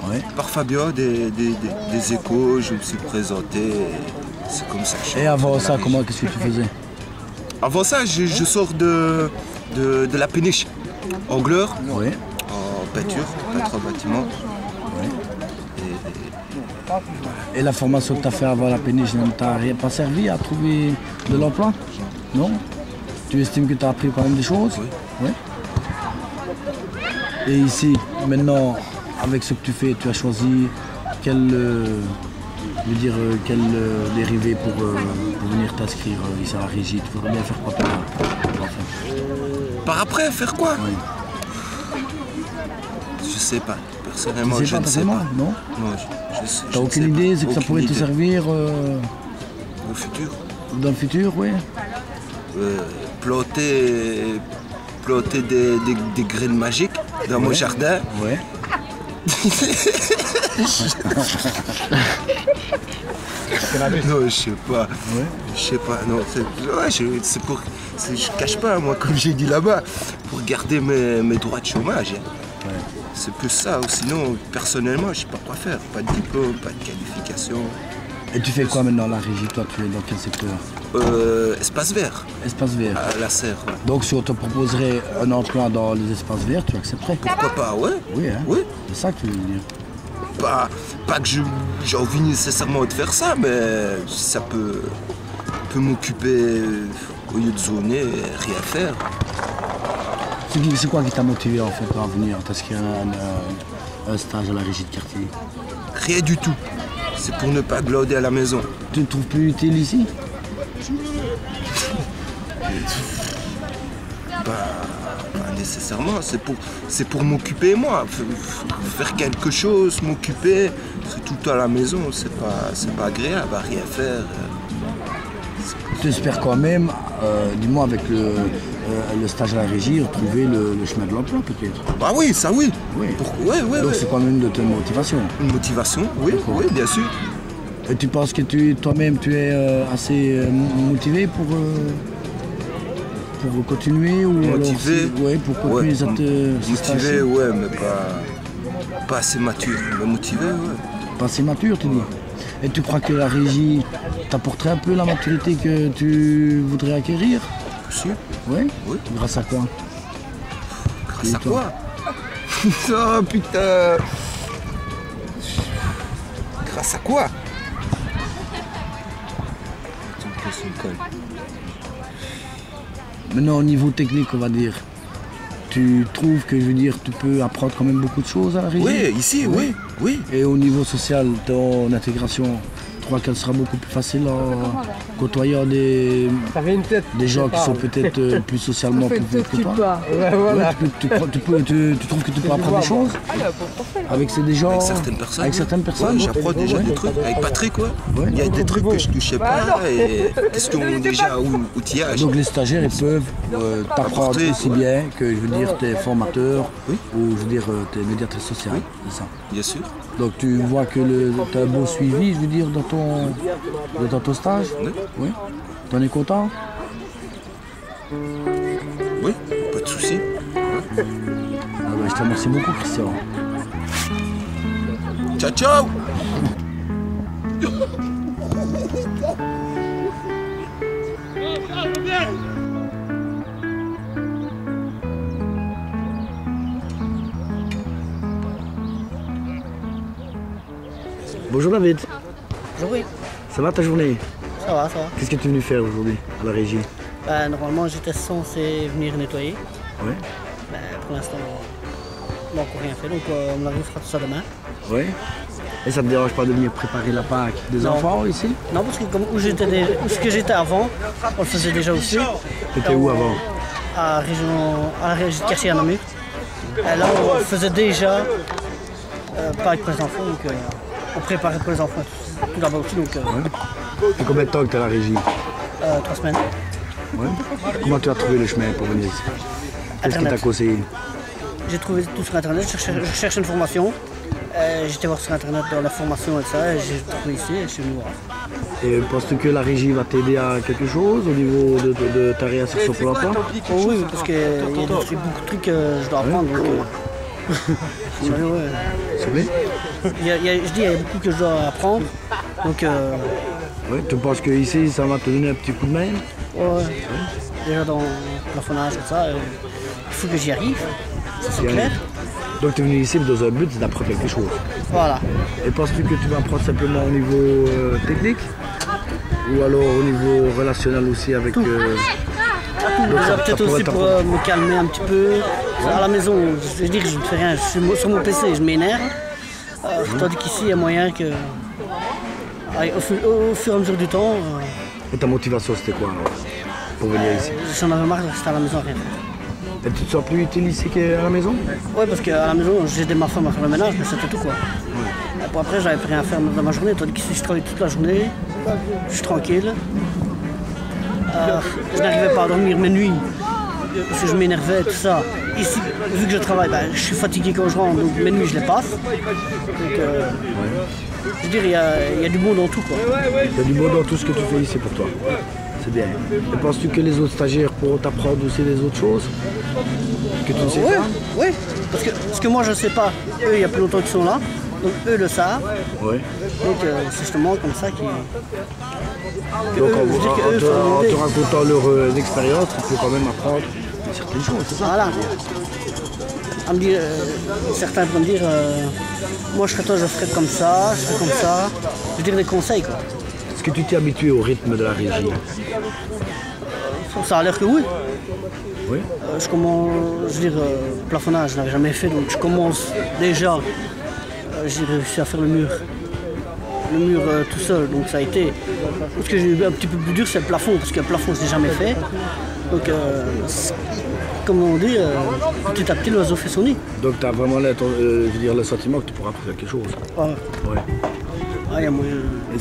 Ouais. Par Fabio, des échos, je me suis présenté. C'est comme ça. Et avant ça, qu'est-ce que tu faisais? Avant ça, je sors de la péniche. Angleur, ouais. En peinture, peintre en bâtiment. Ouais. Et la formation que tu as fait avant la péniche ne t'a pas servi à trouver de l'emploi? Non? Tu estimes que tu as appris quand même des choses? Oui. Ouais. Et ici, maintenant, avec ce que tu fais, tu as choisi quel dérivé pour venir t'inscrire ici à la régie? Tu voudrais bien faire quoi par après, faire quoi? Oui. Je sais pas. Personnellement, je ne sais pas. Non? Non, je sais. T'as aucune idée de ce que ça pourrait te servir au futur? Dans le futur, oui. Planter des graines magiques dans mon jardin. Ouais. Non, je sais pas. Ouais. Je sais pas. Non, c'est pour. Je cache pas, moi, comme j'ai dit là-bas, pour garder mes droits de chômage. Ouais. C'est plus ça. Ou sinon, personnellement, je sais pas quoi faire. Pas de diplôme, pas de qualification. Et tu fais quoi maintenant la régie? Toi, tu es dans quel secteur? Espace vert. Espace vert. À la serre. Ouais. Donc si on te proposerait un emploi dans les espaces verts, tu accepterais? Pourquoi pas, ouais. Oui, hein? Oui. C'est ça que tu veux dire. Pas que j'ai envie nécessairement de faire ça, mais ça peut m'occuper au lieu de zoner, rien faire. C'est quoi qui t'a motivé en fait à venir t'inscrire à un stage à la régie de quartier? Rien du tout. C'est pour ne pas glauder à la maison. Tu ne te trouves plus utile ici? Pas nécessairement, c'est pour m'occuper moi, faire quelque chose, m'occuper, c'est tout à la maison, c'est pas agréable à rien faire. Tu espères quand même, dis-moi avec le stage à la régie, retrouver le chemin de l'emploi peut-être? Ah oui, ça oui. Oui. Ouais. Donc c'est quand même une de tes motivations? Une motivation, oui, bien sûr. Et tu penses que toi-même tu es assez motivé pour continuer ou motivé, pour continuer cette motivé, ouais, mais pas assez mature. Mais motivé, ouais. Pas assez mature, tu dis? Et tu crois que la régie t'apporterait un peu la maturité que tu voudrais acquérir? Sûr. Oui? Oui. Grâce à quoi? Grâce à quoi? Oh putain! Grâce à quoi? Tu me poses une colle. Maintenant, au niveau technique, on va dire, tu trouves que, je veux dire, tu peux apprendre quand même beaucoup de choses à la régie? Oui, ici, oui. Et au niveau social, ton intégration, tu crois qu'elle sera beaucoup plus facile en côtoyant des gens qui sont peut-être plus socialement plus vieux que toi? Ouais, voilà. Tu trouves que tu peux apprendre des choses avec des gens? Avec certaines personnes. Ouais, j'apprends déjà des trucs. Avec Patrick, il y a des trucs que je touchais pas et question déjà outillage. Donc les stagiaires, ils peuvent t'apprendre aussi bien que, je veux dire, tes formateurs ou, je veux dire, tes médiatrices sociales. C'est ça? Bien sûr. Donc tu vois que tu as un beau suivi, je veux dire, dans ton stage? Oui. T'en es content? Oui, pas de soucis. Je te remercie beaucoup, Christian. Ciao, ciao! Bonjour David. Bonjour, oui. Ça va ta journée? Ça va. Qu'est-ce que tu es venu faire aujourd'hui à la régie? Normalement, j'étais censé venir nettoyer. Oui. Pour l'instant, on n'a encore rien fait, donc on arrive fera tout ça demain. Oui. Et ça ne te dérange pas de venir préparer la Pâques des enfants ici? Non, parce que où j'étais avant, on le faisait déjà aussi. Tu étais où avant? À la régie de quartier à Namur. Et là, on faisait déjà Pâques pour les enfants, donc on préparait pour les enfants tout là-bas aussi. Donc, Et combien de temps que tu es à la régie? 3 semaines. Ouais. Comment tu as trouvé le chemin pour venir ici? Qu'est-ce qui t'a conseillé? J'ai trouvé tout sur internet, je cherchais une formation. J'étais voir sur internet dans la formation et ça, et j'ai trouvé ici et je suis venu voir. Et penses-tu que la régie va t'aider à quelque chose au niveau de ta réinsertion pour l'emploi? Oui, parce qu'il y a beaucoup de trucs que je dois apprendre. Donc, C'est vrai? Il y a beaucoup que je dois apprendre. Donc, ouais, tu penses que ici ça va te donner un petit coup de main? Ouais. Déjà dans le plafonnage et ça, il faut que j'y arrive, ça c'est clair. Donc tu es venu ici dans un but d'apprendre quelque chose. Voilà. Et penses-tu que tu vas apprendre simplement au niveau technique? Ou alors au niveau relationnel aussi avec... Peut-être aussi pour me calmer un petit peu. À la maison, je veux dire, je ne fais rien, je suis sur mon PC, je m'énerve. Tandis qu'ici, il y a moyen que... Au fur et à mesure du temps... Et ta motivation, c'était quoi alors, pour venir ici? J'en avais marre de rester à la maison à rien faire. Et tu te sens plus utile ici qu'à la maison? Oui, parce qu'à la maison, j'ai aidé ma femme à faire le ménage, mais c'était tout quoi. Et pour après, j'avais plus rien à faire dans ma journée, tandis qu'ici, je travaille toute la journée, je suis tranquille. Je n'arrivais pas à dormir mes nuits, parce que je m'énervais, tout ça. Ici, vu que je travaille, je suis fatigué quand je rentre, donc mes nuits, je les passe. Donc, je veux dire, il y a du beau dans tout quoi. Il y a du beau dans tout ce que tu fais ici pour toi. C'est bien. Et penses-tu que les autres stagiaires pourront t'apprendre aussi des autres choses que tu ne sais pas? Oui, parce que moi je ne sais pas. Eux, il y a plus longtemps qu'ils sont là. Donc eux le savent. Oui. Donc c'est justement comme ça qu'ils... Donc en te racontant leur expérience, tu peux quand même apprendre certaines choses, c'est ça? Voilà. À me dire, certains vont me dire, moi je serais toi, je ferais comme ça, je ferais comme ça. Je veux dire des conseils quoi. Est-ce que tu t'es habitué au rythme de la régie? Ça a l'air que oui. Oui. Je commence, je veux dire, plafonnage, je n'avais jamais fait, donc je commence déjà, j'ai réussi à faire le mur tout seul, donc ça a été. Ce que j'ai eu un petit peu plus dur, c'est le plafond, parce que le plafond, je n'ai jamais fait. Donc, comme on dit, petit à petit, l'oiseau fait son nid. Donc tu as vraiment le sentiment que tu pourras faire quelque chose. Ouais. Ah, y a moyen. Et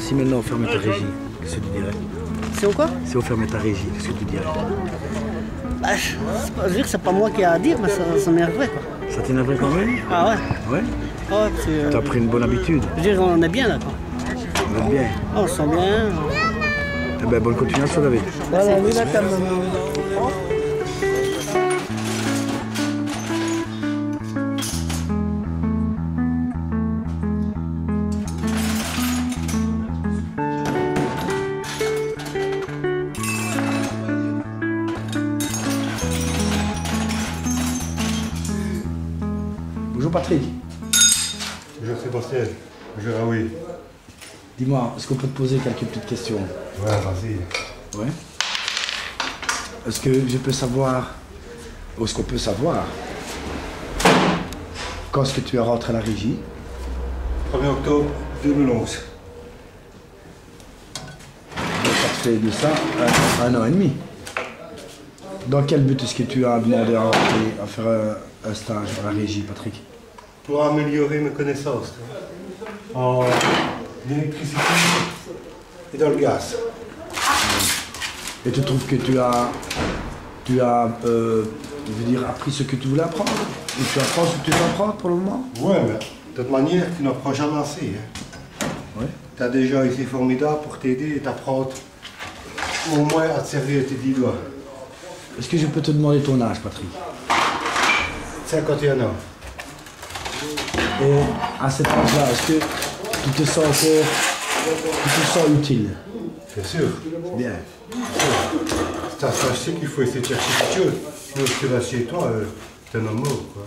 si maintenant on ferme ta régie, qu'est-ce que tu dirais? C'est quoi? Si on ferme ta régie, qu'est-ce que tu dirais? Bah, je veux dire, c'est pas moi qui ai à dire, mais ça m'énerverait quoi. Ça t'énerverait quand même? Ah ouais? Ouais? Ah ouais, parce que... T'as pris une bonne habitude? Je veux dire, on est bien là quoi. On est bien? Ah, on se sent bien. Eh ben, bonne continuation David. Voilà, oui, là quand même. Bonjour Patrick. Bonjour Sébastien. Bonjour Raoui. Dis-moi, est-ce qu'on peut te poser quelques petites questions? Ouais, vas-y. Ouais. Est-ce que je peux savoir, ou est-ce qu'on peut savoir, quand est-ce que tu es rentré à la régie? 1er octobre 2011. Donc ça te fait de ça un an et demi. Dans quel but est-ce que tu as demandé à faire un stage à la régie, Patrick? Pour améliorer mes connaissances en électricité et dans le gaz. Et tu trouves que tu as je veux dire, appris ce que tu voulais apprendre? Et tu apprends ce que tu veux apprendre pour le moment? Ouais, mais de toute manière, tu n'apprends jamais assez. Hein. Ouais. Tu as des gens ici formidables pour t'aider et t'apprendre au moins à te servir tes 10 doigts. Est-ce que je peux te demander ton âge, Patrick? 51 ans. Et à cet âge-là, est-ce que tu te sens utile? Bien sûr. Bien. C'est à sachez qu'il faut essayer de chercher quelque chose. Sinon, ce que là chez toi, t'es un homme mort, quoi.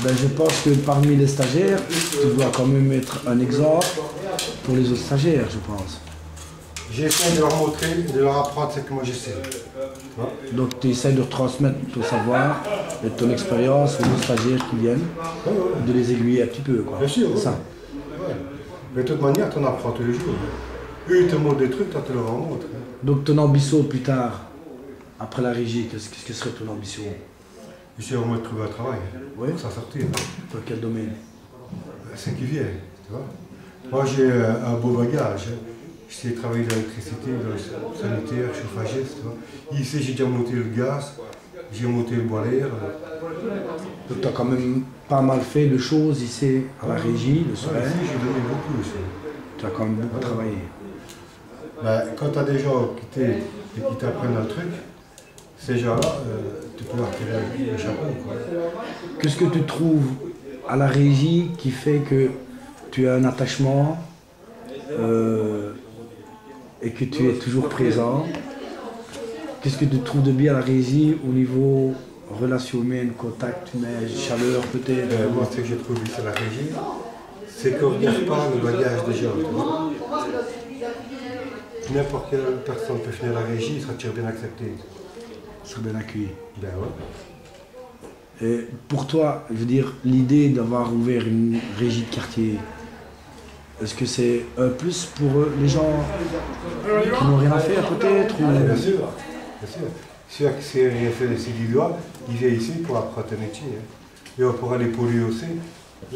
Ben, je pense que parmi les stagiaires, tu dois quand même être un exemple pour les autres stagiaires, je pense. J'essaie de leur montrer, de leur apprendre ce que moi j'essaie. Donc tu essaies de transmettre ton savoir et ton expérience aux autres stagiaires qui viennent, de les aiguiller un petit peu, quoi. Bien sûr. C'est ça. Ouais. Mais de toute manière, tu en apprends tous les jours. Eux, ils te montrent des trucs, toi, tu leur en montres. Donc ton ambition plus tard, après la régie, qu'est-ce que serait ton ambition? J'essaie au moins de trouver un travail, oui, pour s'en sortir. Dans quel domaine? C'est qui vient, tu vois. Moi, j'ai un beau bagage. Je sais travailler dans l'électricité, dans le sanitaire, chauffagiste, tu vois. Ici, j'ai déjà monté le gaz, j'ai monté le bois l'air. Donc tu as quand même pas mal fait de choses ici à la régie, le soir. Ouais, ici, j'ai donné beaucoup aussi. Tu as quand même beaucoup travaillé. Ben, quand tu as des gens qui t'aident et qui t'apprennent un truc, ces gens-là, tu peux leur tirer le chapeau, quoi. Qu'est-ce que tu trouves à la régie qui fait que tu as un attachement et que tu es toujours présent? Qu'est-ce que tu trouves de bien à la régie au niveau relations humaines, contact humain, chaleur peut-être? Moi, ce que je trouve ici à la régie, c'est qu'on ne regarde pas le bagage des gens. N'importe quelle personne peut finir la régie, il sera toujours bien accepté. Il sera bien accueilli. Ben ouais. Et pour toi, je veux dire, l'idée d'avoir ouvert une régie de quartier, est-ce que c'est un plus pour les gens qui n'ont rien à faire peut-être ou... Bien sûr, bien sûr. Ceux qui n'ont rien fait de ses 10 doigts, ils viennent ici pour apprendre un métier. Hein. Et on pourra les polluer aussi,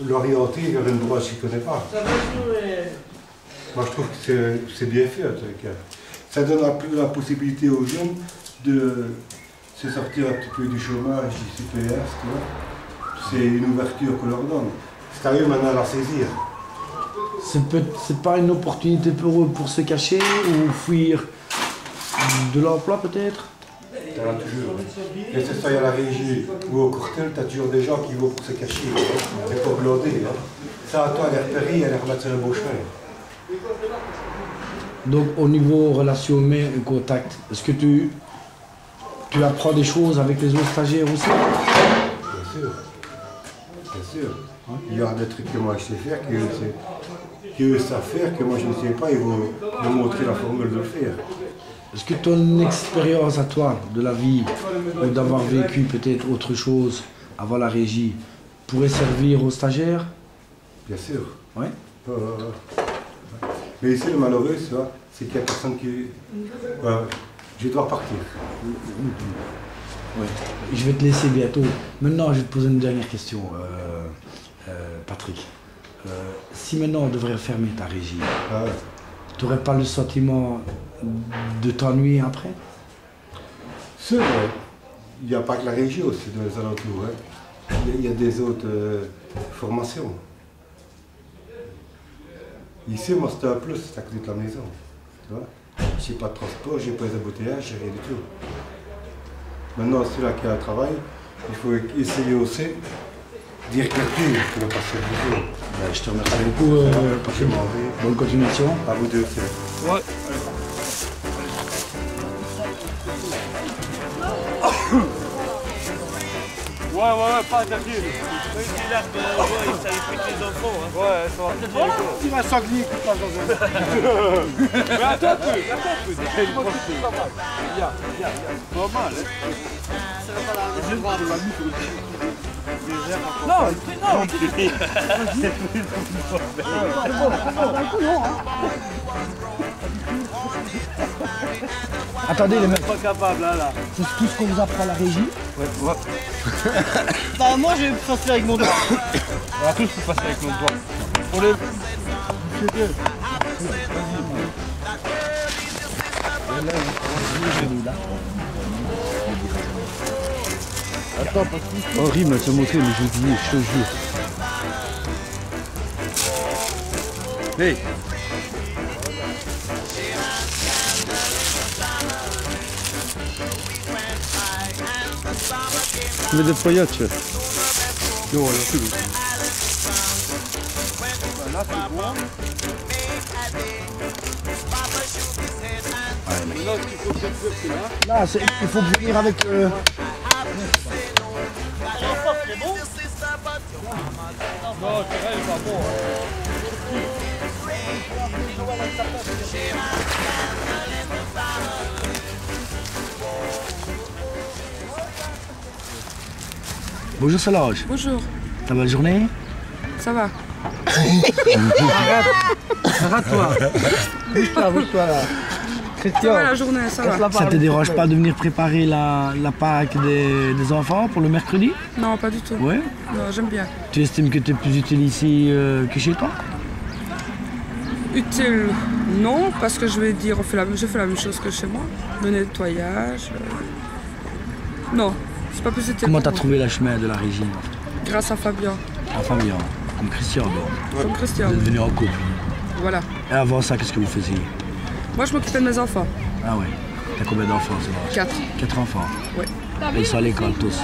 l'orienter vers une branche qu'ils ne connaissent pas. Moi je trouve que c'est bien fait un truc. Ça donne la possibilité aux jeunes de se sortir un petit peu du chômage, du CPS, tu vois. C'est une ouverture qu'on leur donne. C'est à eux maintenant à la saisir. C'est pas une opportunité pour eux pour se cacher ou fuir de l'emploi peut-être? T'en as toujours. Que ce soit à la régie ou au courtel, t'as toujours des gens qui vont pour se cacher, et pour glander. Ça, à toi, les repérer et les remettre sur le beau chemin. Donc au niveau relations humaines et contact, est-ce que tu apprends des choses avec les autres stagiaires aussi? Bien sûr. Bien sûr. Il y a des trucs que moi je sais faire, qu'eux savent faire, que moi je ne sais pas, ils vont me montrer la formule de le faire. Est-ce que ton expérience à toi de la vie, ou d'avoir vécu peut-être autre chose avant la régie, pourrait servir aux stagiaires? Bien sûr. Oui. Mais ici, le malheureux, c'est qu'il n'y a personne qui... je dois partir. Ouais. Je vais te laisser bientôt. Maintenant, je vais te poser une dernière question, Patrick. Si maintenant on devrait fermer ta régie, tu n'aurais pas le sentiment de t'ennuyer après? C'est vrai. Il n'y a pas que la régie aussi dans les alentours. Hein. Il y a des autres formations. Ici, moi, c'était un plus, c'est à côté de la maison. Tu vois? Je n'ai pas de transport, je n'ai pas d'embouteillage, rien du tout. Maintenant, celui-là qui a un travail, il faut essayer aussi d'y regarder pour ne pas se faire. Je te remercie beaucoup, Patrick. Bonne continuation. À vous deux. Ouais. Ouais, pas interdit. Il a ça respecte les enfants. Hein. Ouais, ça va. Il va s'aglir qui passe dans un... Mais attends un peu. Viens. Pas mal, hein. Non. Attendez les mecs. Pas capable là. C'est tout ce qu'on vous apprend à la régie. Ouais. Bah moi je vais passer avec mon doigt. On va tous passer avec notre doigt. Pour les... Attends, horrible à te montrer, mais je dis, je te jure. Hey. Tu mets des paillettes. Non, alors c'est bon. Là, c'est bon. Là, ce qu'il faut faire, c'est là. Là, il faut venir avec... Non, c'est vrai, il est pas bon. Bonjour Solange. Bonjour. Ta belle journée? Ça va. Arrête-toi. Bouge-toi là. Ça va la journée, ça va. Ça te dérange pas de venir préparer la Pâques des enfants pour le mercredi? Non, pas du tout. Ouais? Non, j'aime bien. Tu estimes que tu es plus utile ici que chez toi? Utile, non, parce que je vais dire, je fais la même chose que chez moi. Le nettoyage. Non, c'est pas plus utile. Comment t'as trouvé la chemin de la régie? Grâce à Fabien. À Fabien, comme Christian donc. Comme Christian. Vous êtes venus en couple. Voilà. Et avant ça, qu'est-ce que vous faisiez? Moi, je m'occupais de mes enfants. Ah ouais. T'as combien d'enfants? 4. 4 enfants? Oui. Et ils sont à l'école tous?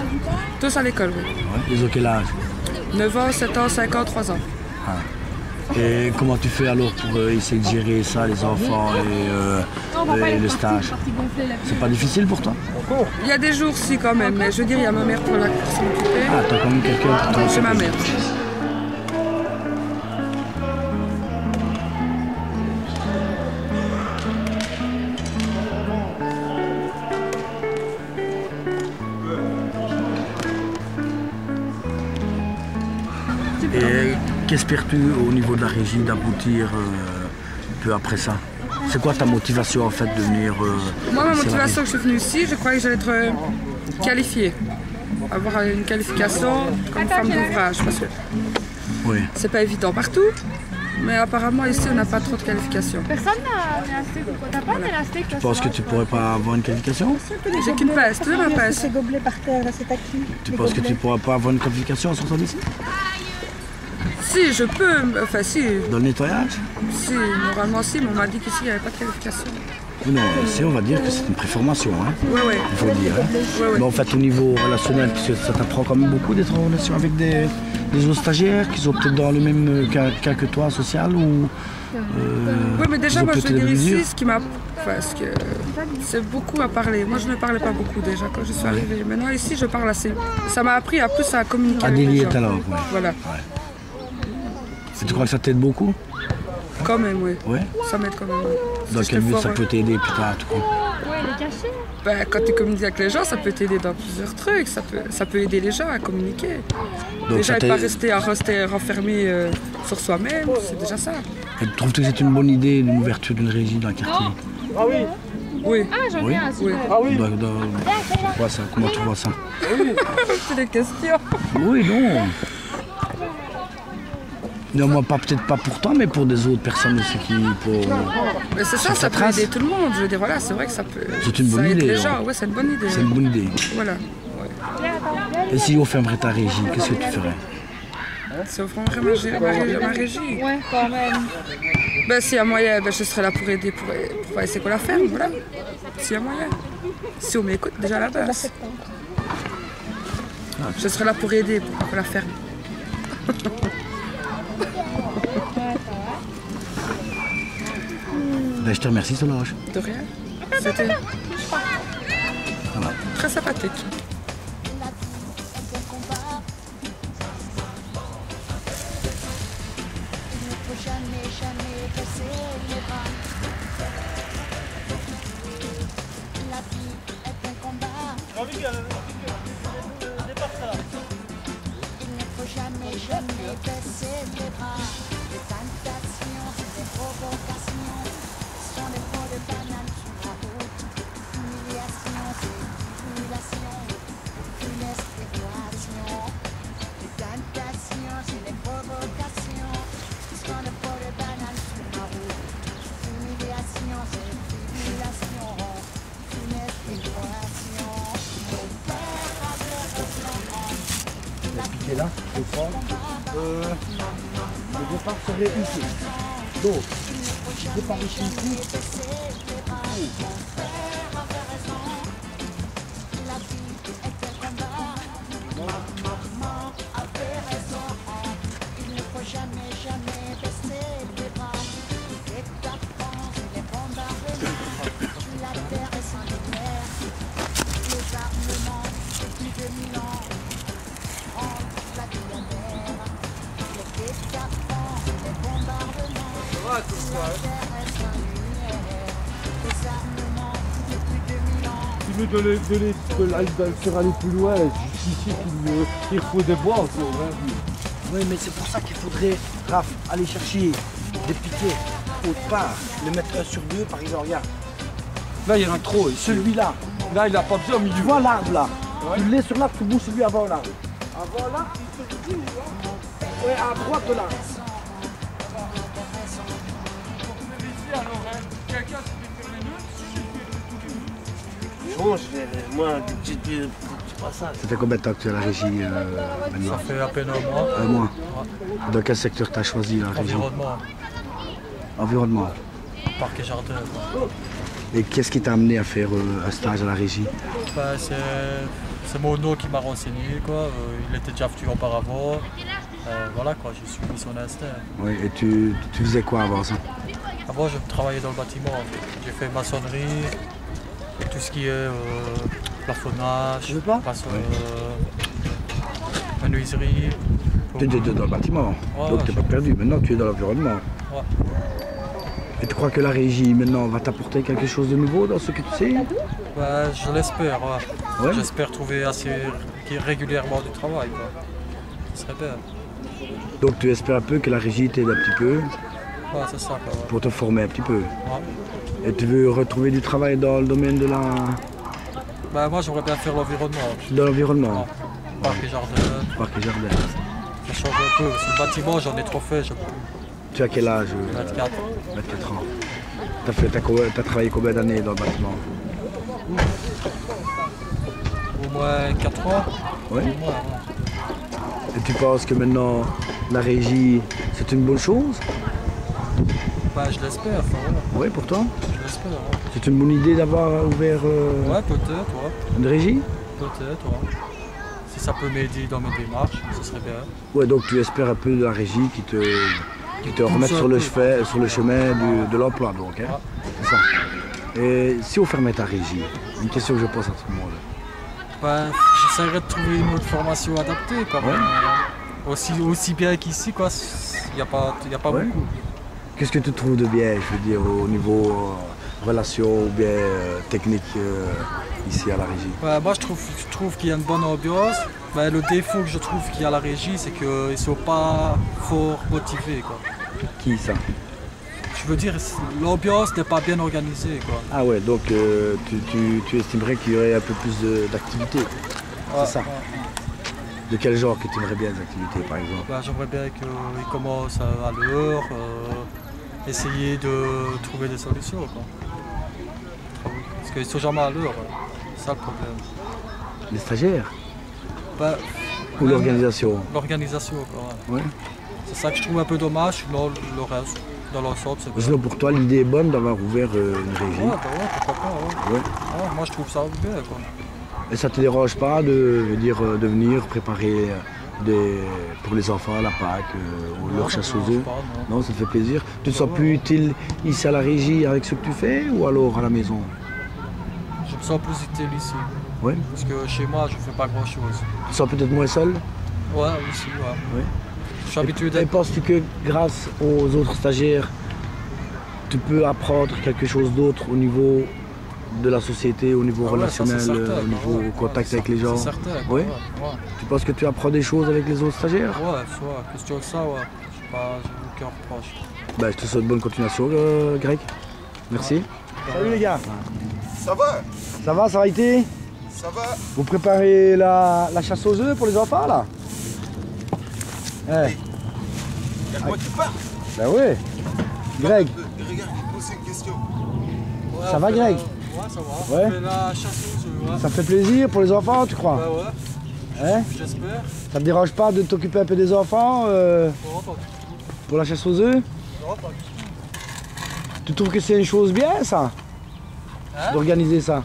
Tous à l'école, oui. Ouais. Ils ont quel âge? 9 ans, 7 ans, 5 ans, 3 ans. Ah. Et comment tu fais alors pour essayer de gérer ça, les enfants et le stage? C'est pas difficile pour toi? Il y a des jours, si, quand même, mais je veux dire, il y a ma mère pour s'en occuper. Ah, t'as quand même quelqu'un pour t'en C'est ma mère. Et qu'espères-tu au niveau de la régie d'aboutir peu après ça? C'est quoi ta motivation en fait de venir Moi, ma motivation que je suis venue ici, je croyais que j'allais être qualifiée. Avoir une qualification comme femme d'ouvrage. Parce que oui. C'est pas évident partout, mais apparemment ici on n'a pas trop de qualifications. Personne n'a un steak ou quoi? T'as pas un steak? Tu penses que tu pourrais pas avoir une qualification? J'ai qu'une pince, tu veux ma pince? Ces gobelets par terre, là, c'est à qui? Tu penses que tu pourras pas avoir une qualification en sortant d'ici? Si, je peux, enfin si. Dans le nettoyage? Si, normalement si, mais on m'a dit qu'ici il n'y avait pas de qualification. Non, ici on va dire que c'est une préformation, hein. Ouais. Il faut le dire. Hein. Ouais. Mais en fait au niveau relationnel, parce que ça t'apprend quand même beaucoup d'être en relation avec des autres stagiaires qui sont peut-être dans le même cas que toi, social ou... oui, mais déjà, moi je veux dire ici, ce qui m'a... Parce que c'est beaucoup à parler. Moi je ne parlais pas beaucoup déjà quand je suis arrivée. Maintenant ici je parle assez. Ça m'a appris à plus à communiquer. À délier ta langue, ouais. Voilà. Et tu crois que ça t'aide beaucoup? Quand même, oui. Ouais. Ça m'aide quand même. Dans quel but ça peut t'aider plus tard, tu crois? Ouais, il est caché. Ben, quand tu communiques avec les gens, ça peut t'aider dans plusieurs trucs. Ça peut aider les gens à communiquer. Donc déjà, et pas rester renfermé sur soi-même, c'est déjà ça. Et tu trouves que c'est une bonne idée, l'ouverture d'une régie dans le quartier? Ah oui. Oui. Ah, j'en ai un super. Ah oui. Comment tu vois ça? C'est des questions. Oui, non. Non, moi, peut-être pas pour toi, mais pour des autres personnes aussi qui... Mais c'est ça peut aider tout le monde. Je veux dire, voilà, c'est vrai que ça peut... C'est une bonne ça aide idée. les gens, ouais, c'est une bonne idée. C'est une bonne idée. Voilà. Et si on fermerait ta régie, qu'est-ce que tu ferais? Si on fermerait ma régie. Ouais, quand même. Ben, s'il y a moyen, ben, je serai là pour aider, pour essayer qu'on la ferme, voilà. S'il y a moyen. Si on m'écoute déjà à la base. Je serai là pour aider, pour qu'on la ferme. Ben, je te remercie, Solange. De rien. C'était très sympathique. Là, je crois. Le départ serait ici. Donc, le départ ici. Tu veux de faire aller plus loin, jusqu'ici qu'il faut des bois encore. Hein. Oui, mais c'est pour ça qu'il faudrait, Raph, aller chercher des piquets autre part, le mettre 1 sur 2 par exemple, regarde. Là, il y en a trop. Celui-là. Là, il n'a pas besoin au milieu. Tu vois l'arbre là. Ouais. Tu le laisses sur l'arbre, tu bouges celui avant l'arbre. Avant l'arbre, tu te dis, ouais, à droite de l'arbre. Moi, j'étais pas ça. Ça fait combien de temps que tu es à la régie maintenant? Ça fait à peine un mois. Un mois. Ouais. Dans quel secteur tu as choisi la régie? Environnement. Environnement. Parc et jardin. Et qu'est-ce qui t'a amené à faire un stage à la régie? Ben, c'est mon oncle qui m'a renseigné, quoi. Il était déjà venu auparavant. Voilà, quoi, j'ai suivi son instinct. Oui, et tu faisais quoi avant ça? Avant, je travaillais dans le bâtiment. J'ai fait maçonnerie, tout ce qui est plafonnage, menuiserie. Tu étais dans le bâtiment, donc tu n'es pas perdu. Maintenant, tu es dans l'environnement. Ouais. Et tu crois que la régie, maintenant, va t'apporter quelque chose de nouveau dans ce que tu sais? Ouais, je l'espère, ouais. Ouais. J'espère trouver assez régulièrement du travail, quoi. Ce serait bien. Donc tu espères un peu que la régie t'aide un petit peu? Ouais, c'est ça, quoi. Ouais. Pour te former un petit peu? Ouais. Et tu veux retrouver du travail dans le domaine de la... Ben, moi, j'aimerais bien faire l'environnement. Dans l'environnement? Ouais. Parc et jardin. Parc et jardin. Ça change un peu. C'est le bâtiment, j'en ai trop fait. Tu as quel âge? 24. 24 ans. T'as travaillé combien d'années dans le bâtiment? Au moins 4 ans. Ouais. Au moins, ouais. Et tu penses que maintenant, la régie, c'est une bonne chose? Ben, je l'espère. Enfin, voilà. Oui, pour toi? Je l'espère. Ouais. C'est une bonne idée d'avoir ouvert Ouais, peut-être, ouais. une régie? Peut-être, ouais. Si ça peut m'aider dans mes démarches, ce serait bien. Ouais, donc tu espères un peu de la régie qui te remette sur le chemin de l'emploi, donc. Hein? C'est ça. Et si on fermait ta régie, une question que je pose à tout le monde. Ben, j'essaierai de trouver une autre formation adaptée, quoi. Aussi bien qu'ici, quoi. Il n'y a pas beaucoup. Qu'est-ce que tu trouves de bien, je veux dire, au niveau relation ou bien technique ici à la régie? Ouais, moi, je trouve qu'il y a une bonne ambiance. Mais le défaut que je trouve qu'il y a à la régie, c'est qu'ils ne sont pas fort motivés, quoi. Qui ça? Je veux dire, l'ambiance n'est pas bien organisée, quoi. Ah ouais, donc tu estimerais qu'il y aurait un peu plus d'activité, c'est ça? De quel genre que tu aimerais bien des activités, par exemple? Bah, j'aimerais bien qu'ils commencent à l'heure, essayer de trouver des solutions, quoi. Parce qu'ils ne sont jamais à l'heure, c'est ça le problème. Les stagiaires? Bah, ou l'organisation? L'organisation, quoi. Ouais. C'est ça que je trouve un peu dommage, sinon le reste, dans l'ensemble, c'est bien. Sinon pour toi, l'idée est bonne d'avoir ouvert une régie? Ouais, bah ouais, pourquoi pas, ouais. Ouais, moi je trouve ça bien, quoi. Et ça te dérange pas de venir préparer pour les enfants la Pâques ou leur chasse aux œufs? Non, ça te fait plaisir. Tu te sens plus utile ici à la régie avec ce que tu fais ou alors à la maison? Je me sens plus utile ici. Oui. Parce que chez moi, je fais pas grand chose. Tu te sens peut-être moins seul? Ouais, ici, ouais. Oui. Je suis habitué d'être. Et penses-tu que grâce aux autres stagiaires, tu peux apprendre quelque chose d'autre au niveau de la société, au niveau relationnel, certain, au niveau contact avec les gens? C'est certain. Oui. Ouais. Tu penses que tu apprends des choses avec les autres stagiaires? Ouais, soit question de ça, ouais. J'ai aucun reproche. Ben, je te souhaite bonne continuation, Greg. Merci. Ouais. Salut les gars. Ça va? Ça va été? Ça va? Vous préparez la chasse aux œufs pour les enfants là? Hey. Y'a quoi tu parles? Ben oui. Greg. Regarde, il pose une question. Ouais, ça va Greg? Ouais, ça va. Ouais. On fait la chasse aux œufs, ouais. Ça fait plaisir pour les enfants, tu crois? Bah ouais. Hein? J'espère. Ça te dérange pas de t'occuper un peu des enfants Non, pas du tout. pour la chasse aux œufs? Non, pas du tout. Tu trouves que c'est une chose bien ça? Hein? D'organiser ça?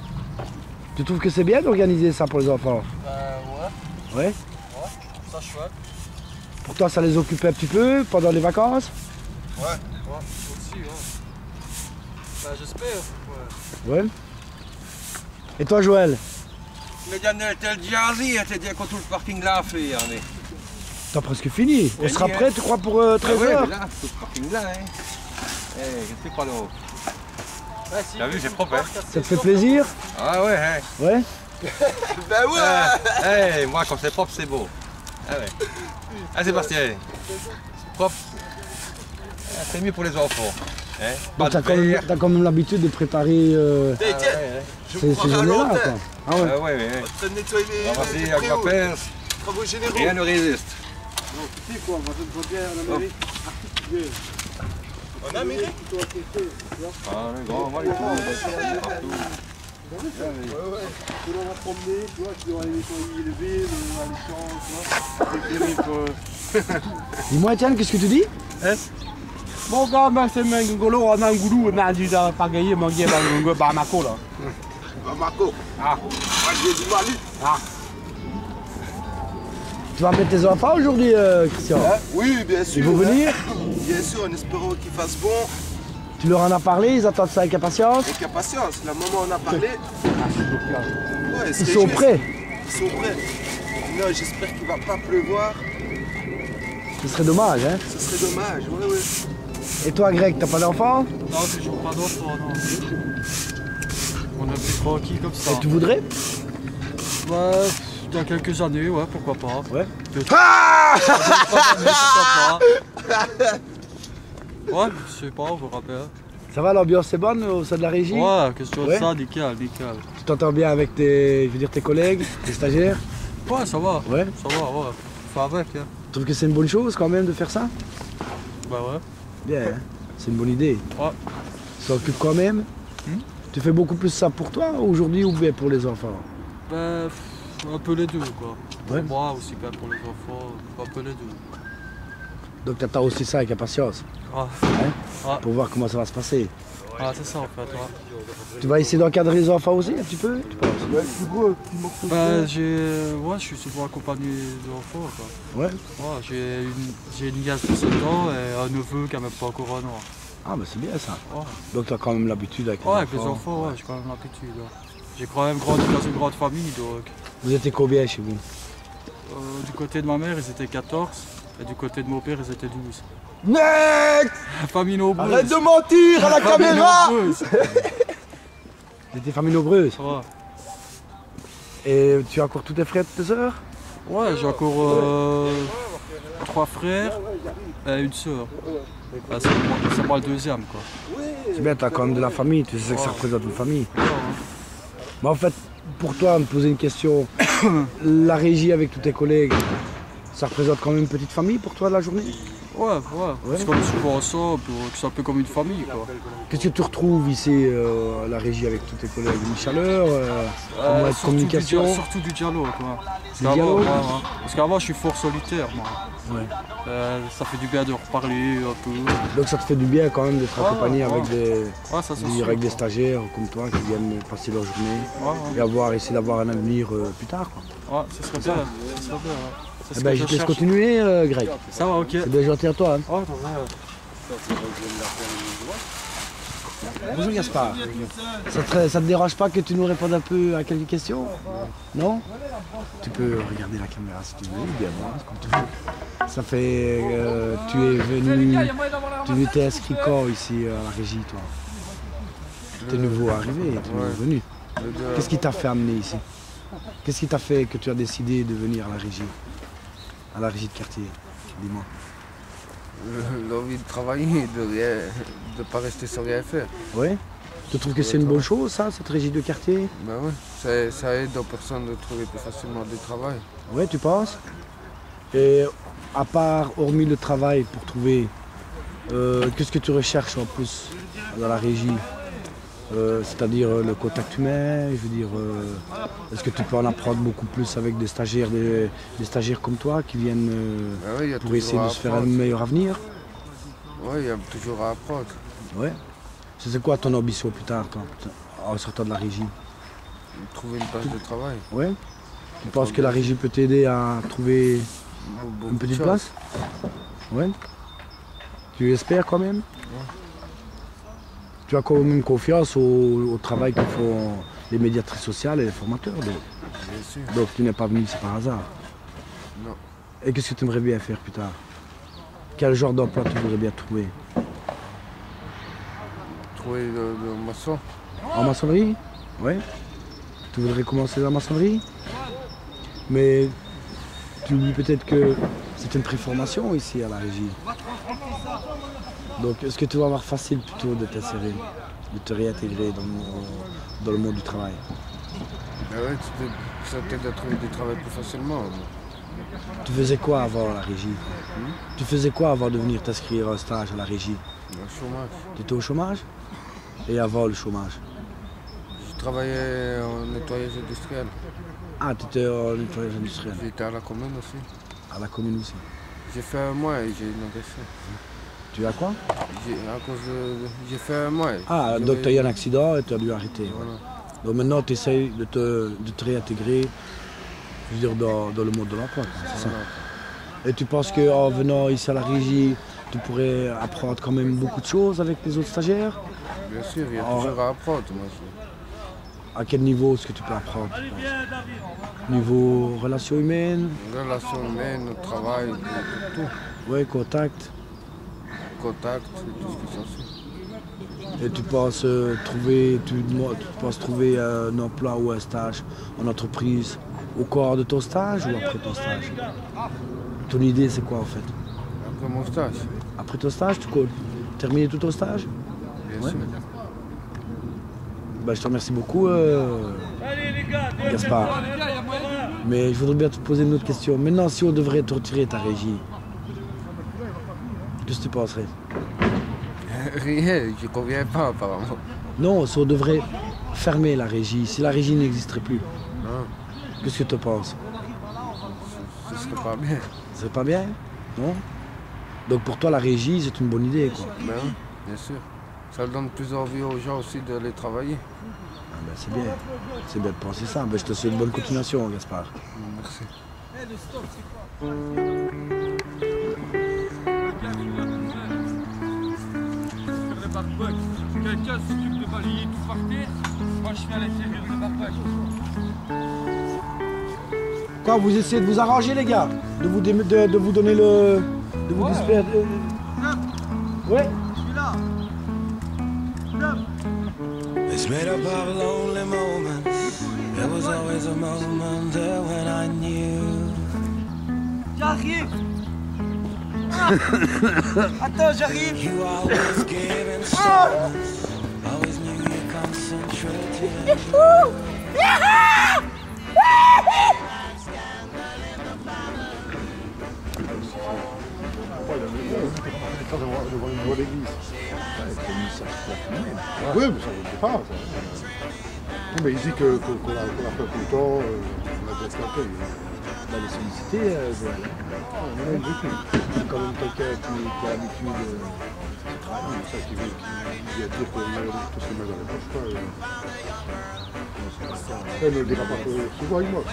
Tu trouves que c'est bien d'organiser ça pour les enfants? Ouais. Ouais? Ouais, je trouve ça chouette. Pour toi, ça les occupe un petit peu pendant les vacances? Ouais. Ouais, aussi, ouais. Bah, j'espère. Ouais. Et toi, Joël? T'es déjà dit, t'es déjà quand tout le parking là fait. T'as presque fini. On sera prêt, tu crois, pour 13h? Ouais, mais là, tout le parking là, hein. Qu'est-ce que tu crois là-haut? T'as vu, c'est propre, hein? Ça te fait plaisir? Ah ouais, hein. Ouais? Ben ouais! Moi, quand c'est propre, c'est beau. Ah ouais. Ah, Sébastien, propre. C'est mieux pour les enfants. Hein? Donc t'as quand même l'habitude de préparer ces journées-là, quoi. Ah ouais? Ouais, ouais. On te nettoyer les Ramasser avec ma pince. Travaux généraux. Rien ne résiste. Tu sais quoi, on va te dire en Amérique. En Amérique? Ah, le grand, moi, les partout. Tu dois la promener, tu vois, tu dois aller nettoyer les villes, les champs, tu vois. Dis-moi, Etienne, qu'est-ce que tu dis? Bon, gars, ben, c'est un golo, on a un goulou, on a dit de pagayer, mon gars, Bamako, là. Bamako? Ah. J'ai du Mali. Ah. Tu vas mettre tes enfants aujourd'hui, Christian? Oui, bien sûr. Ils vont venir? Bien sûr, en espérant qu'il fasse bon. Tu leur en as parlé, ils attendent ça avec impatience? Avec impatience, la maman en a parlé. Ouais, ils sont prêts? Ils sont prêts. Non, j'espère qu'il va pas pleuvoir. Ce serait dommage, hein? Ce serait dommage, ouais. Et toi, Greg, t'as pas d'enfant? Non, toujours pas d'enfant, non. On est plus tranquille comme ça. Et tu voudrais? Ouais, dans quelques années, ouais, pourquoi pas. Ouais. Ah! Ouais, je sais pas, on verra bien. Ça va, l'ambiance est bonne au sein de la régie? Ouais, question de ça, nickel, nickel. Tu t'entends bien avec tes collègues, tes stagiaires? Ouais, ça va. Ouais? Ça va, ouais. Faut avec, hein. Tu trouves que c'est une bonne chose quand même de faire ça? Bah ouais. Bien, hein? C'est une bonne idée. Ouais. Tu t'occupes quand même? Tu fais beaucoup plus ça pour toi aujourd'hui ou bien pour les enfants? Ben, un peu les deux, quoi. Ouais. Pour moi aussi, bien pour les enfants, un peu les deux. Donc t'attends aussi ça avec impatience? Ouais. Hein? Ouais. Pour voir comment ça va se passer? Ah, c'est ça en fait, ouais. Tu vas essayer d'encadrer les enfants aussi un petit peu, tu penses? Bah, je suis souvent accompagné d'enfants. Quoi. Ouais. J'ai une nièce de 7 ans et un neveu qui n'a même pas encore un an. Ah bah c'est bien ça. Ouais. Donc tu as quand même l'habitude avec les enfants. Ouais, avec les enfants, ouais, j'ai quand même l'habitude. Ouais. J'ai quand même grandi dans une grande famille, donc... Vous étiez combien chez vous? Du côté de ma mère, ils étaient 14, et du côté de mon père, ils étaient 12. Next! Famille nombreuse. Arrête de mentir à la caméra! C'était famille nombreuse. Ouais. Et tu as encore tous tes frères et tes sœurs? Ouais, j'ai encore 3 frères et une sœur. Bah, c'est moi le deuxième, quoi. C'est bien, tu as quand même de la famille, tu sais que ça représente une famille. Mais en fait, pour toi, me poser une question, la régie avec tous tes collègues, ça représente quand même une petite famille pour toi la journée? Ouais. C'est comme souvent ensemble, c'est un peu comme une famille, quoi. Qu'est-ce que tu retrouves ici à la régie avec tous tes collègues? Une chaleur, un moyen de communication? Surtout du dialogue, quoi. Parce qu'avant, je suis fort solitaire, moi. Ouais. Ça fait du bien de reparler un peu. Donc ça te fait du bien quand même d'être accompagné avec des stagiaires comme toi qui viennent passer leur journée et essayer d'avoir un avenir plus tard, quoi. Ouais, ce serait bien. Eh ben, je te laisse continuer, Greg. Ça va, ok. C'est bien gentil à toi. Hein. Bonjour Gaspard. Ça te dérange pas que tu nous répondes un peu à quelques questions? Non? Tu peux regarder la caméra si tu veux, bien voir, comme tu veux. Ça fait... tu t'es inscrit quand ici à la régie, toi? Tu es nouveau arrivé, tu es nouveau venu. Qu'est-ce qui t'a fait amener ici? Qu'est-ce qui t'a fait que tu as décidé de venir à la régie de quartier? Dis-moi. L'envie de travailler, de ne pas rester sans rien faire. Oui. Tu trouves que c'est une bonne chose, ça, cette régie de quartier? Ben oui, ça aide aux personnes de trouver plus facilement du travail. Oui, tu penses? Et à part, hormis le travail pour trouver, qu'est-ce que tu recherches en plus dans la régie? C'est-à-dire le contact humain, je veux dire, est-ce que tu peux en apprendre beaucoup plus avec des stagiaires comme toi qui viennent pour essayer de se faire un meilleur avenir? Oui, il y a toujours à apprendre. Ouais. C'est quoi ton ambition plus tard, toi, en sortant de la régie? Trouver une place de travail. Ouais. Tu penses que la régie peut t'aider à trouver une petite place? Ouais. Tu espères quand même? Ouais. Tu as quand même confiance au travail que font les médiatrices sociales et les formateurs. Bien sûr. Donc tu n'es pas venu ici par hasard. Non. Et qu'est-ce que tu aimerais bien faire plus tard? Quel genre d'emploi tu voudrais bien trouver? Trouver de maçon. En maçonnerie? Oui. Tu voudrais commencer la maçonnerie? Mais tu dis peut-être que c'est une préformation ici à la régie. Donc est-ce que tu vas avoir facile plutôt de t'insérer, de te réintégrer dans le monde du travail? Ben ouais, ça t'aide à trouver du travail plus facilement. Tu faisais quoi avant la régie? Tu faisais quoi avant de venir t'inscrire à un stage à la régie? Le chômage. Tu étais au chômage? Et avant le chômage? Je travaillais en nettoyage industriel. Ah, tu étais en nettoyage industriel? J'étais à la commune aussi. À la commune aussi? J'ai fait un mois et j'ai ingressé. Tu as quoi? J'ai fait un mois. Ah, donc tu as eu un accident et tu as dû arrêter. Voilà. Donc maintenant tu essayes de te réintégrer, je veux dire, dans le monde de l'emploi, c'est ça? Et tu penses qu'en venant ici à la régie, tu pourrais apprendre quand même beaucoup de choses avec les autres stagiaires? Bien sûr, il y a toujours à apprendre. Moi. À quel niveau est-ce que tu peux apprendre? Niveau relations humaines? Relations humaines, travail, tout. Oui, contact. Contact, tout ce qui s'en suit. Et tu penses trouver un emploi ou un stage en entreprise au cours de ton stage ou après ton stage? Ton idée c'est quoi en fait? Après mon stage. Après ton stage, tu termines tout ton stage? Bien sûr. Ben, je te remercie beaucoup, Gaspard. Mais je voudrais bien te poser une autre question. Maintenant, si on devrait te retirer ta régie, qu'est-ce que tu penserais? Rien, je ne conviens pas apparemment. Non, si on devrait fermer la régie, si la régie n'existerait plus, qu'est-ce que tu penses? Ce serait pas bien. Ce serait pas bien? Non? Donc pour toi, la régie, c'est une bonne idée, quoi? Ben oui, bien sûr. Ça donne plus envie aux gens aussi d'aller travailler. Ah ben c'est bien de penser ça. Ben, je te souhaite une bonne continuation, Gaspard. Merci. Quelqu'un s'occupe de balayer tout par terre, moi je fais à l'intérieur de barbage. Quoi, vous essayez de vous arranger, les gars? De vous donner le... de vous disperser... Ouais. It's made up of lonely moments. There was always a moment there when I knew. J'arrive. Attends, j'arrive. You always gave in silence. Always knew you concentrated. Devant l'église. Oui, mais ça ne veut pas. Non, mais il dit qu'on a fait tout le temps, on a déjà fait. On va les solliciter, Joël. On a beaucoup. C'est quand même quelqu'un qui a l'habitude de travailler. Ça qui vient dire qu'on a tous les mains dans les poches, quoi. Elle ne le dira pas souvent avec moi.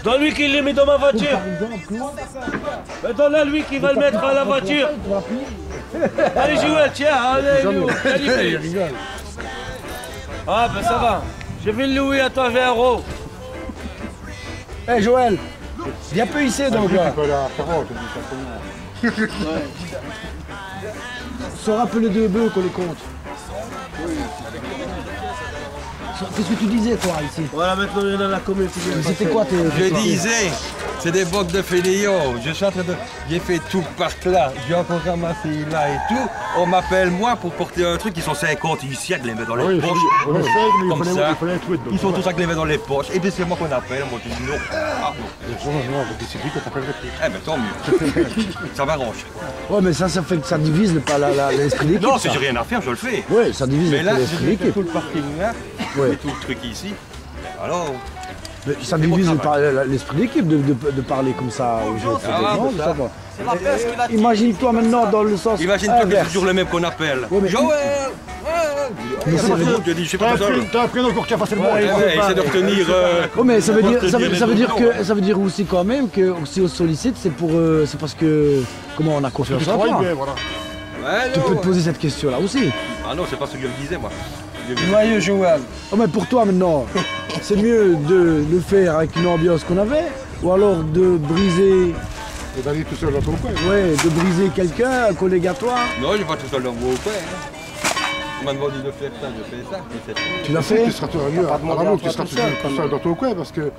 Donne-lui qui le met dans ma voiture. Donne-la lui qui va le mettre à la voiture. Allez Joël, tiens, allez, il rigole. Ah ben ça va. Je vais le louer à toi 20 €. Hé Joël, viens peu ici donc là. Sors un peu les 2 bœufs qu'on les compte. Qu'est-ce que tu disais toi ici? Voilà, maintenant il y en a la commune. C'était quoi tes... Je disais, c'est des bocs de fainéants. Je suis en train de... J'ai fait tout le parc là. J'ai encore ramassé là et tout. On m'appelle moi pour porter un truc. Ils sont 50 ici avec les mains dans les poches. Comme ça. Ils sont tous avec les mains dans les poches. Et puis c'est moi qu'on appelle. Moi je dis non. Ah non. Eh ben tant mieux. Ça m'arrange. Ouais mais ça fait que ça divise l'esprit d'équipe. Non, si j'ai rien à faire, je le fais. Oui, ça divise l'esprit d'équipe. Mais là, tout le parking là. Ouais. Et tout le truc ici. Alors. Mais ça divise l'esprit d'équipe de parler comme ça aux gens. Imagine-toi maintenant dans le sens. Imagine-toi que c'est toujours le même qu'on appelle. Joël. T'as un prénom qui a passé le bon. Essaie de retenir. Oh mais ça veut dire aussi quand même que si on sollicite, c'est parce que comment on a confiance en toi. Tu peux te poser cette question là aussi. Ah non, c'est pas ce que je me disais moi. Joyeux Joël. Oh mais pour toi maintenant, c'est mieux de le faire avec une ambiance qu'on avait, ou alors de briser. Et d'aller tout seul dans ton coin. Ouais, de briser quelqu'un, un collègue à toi. Non, je vais pas tout seul dans mon coin. On m'a demandé de faire ça, je fais ça. Tu l'as fait? Tu seras tout seul dans ton coin parce que.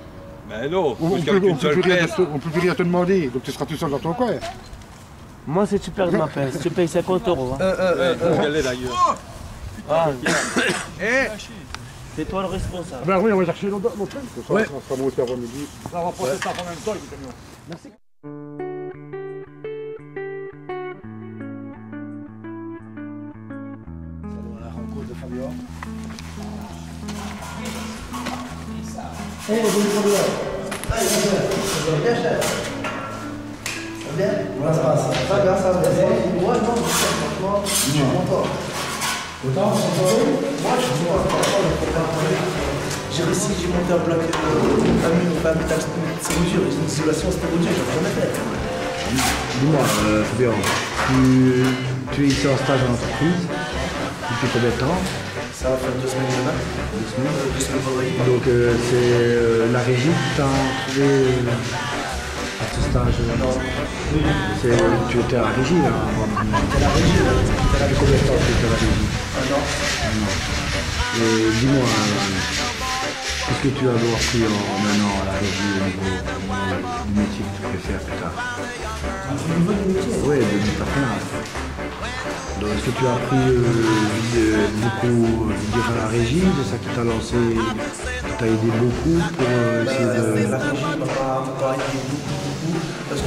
Mais non, on ne peut plus rien te demander, donc tu seras tout seul dans ton coin. Moi, si tu perds ma paix, tu payes 50 €. Regardez d'ailleurs. Ah. C'est toi le responsable. Ben oui, on va chercher notre truc. Ça ouais. sera monté avant midi. On va passer ça en même temps, les camions. Merci. Salut à la rencontre de Fabien. Hey, bonjour Fabien. Allez, ça va bien, chef. Ça va bien? Comment ça passe? Ça va bien, ça va bien. Ouais, non, franchement, je suis content. Autant, moi, je suis content. J'ai réussi, j'ai monté un bloc c'est mesure, une isolation, c'était mesure, je n'ai jamais fait. Dis-moi, Fabien, tu es ici en stage en entreprise depuis combien de temps? Ça va faire 2 semaines demain. 2 semaines vendredi. Donc c'est la régie qui t'a trouvé à ce stage? Non. Tu étais à la régie là? J'étais à la régie, là. Combien de temps tu étais à la régie? 1 an. 1 an. Et dis-moi, qu'est-ce que tu as appris en 1 an à la régie au niveau du métier que tu préfères plus tard? Au niveau du métier? Oui, de ta place. Donc, est-ce que tu as appris beaucoup durant la régie? C'est ça qui t'a lancé, qui t'a aidé beaucoup pour essayer de... La régie m'a aidé beaucoup, parce que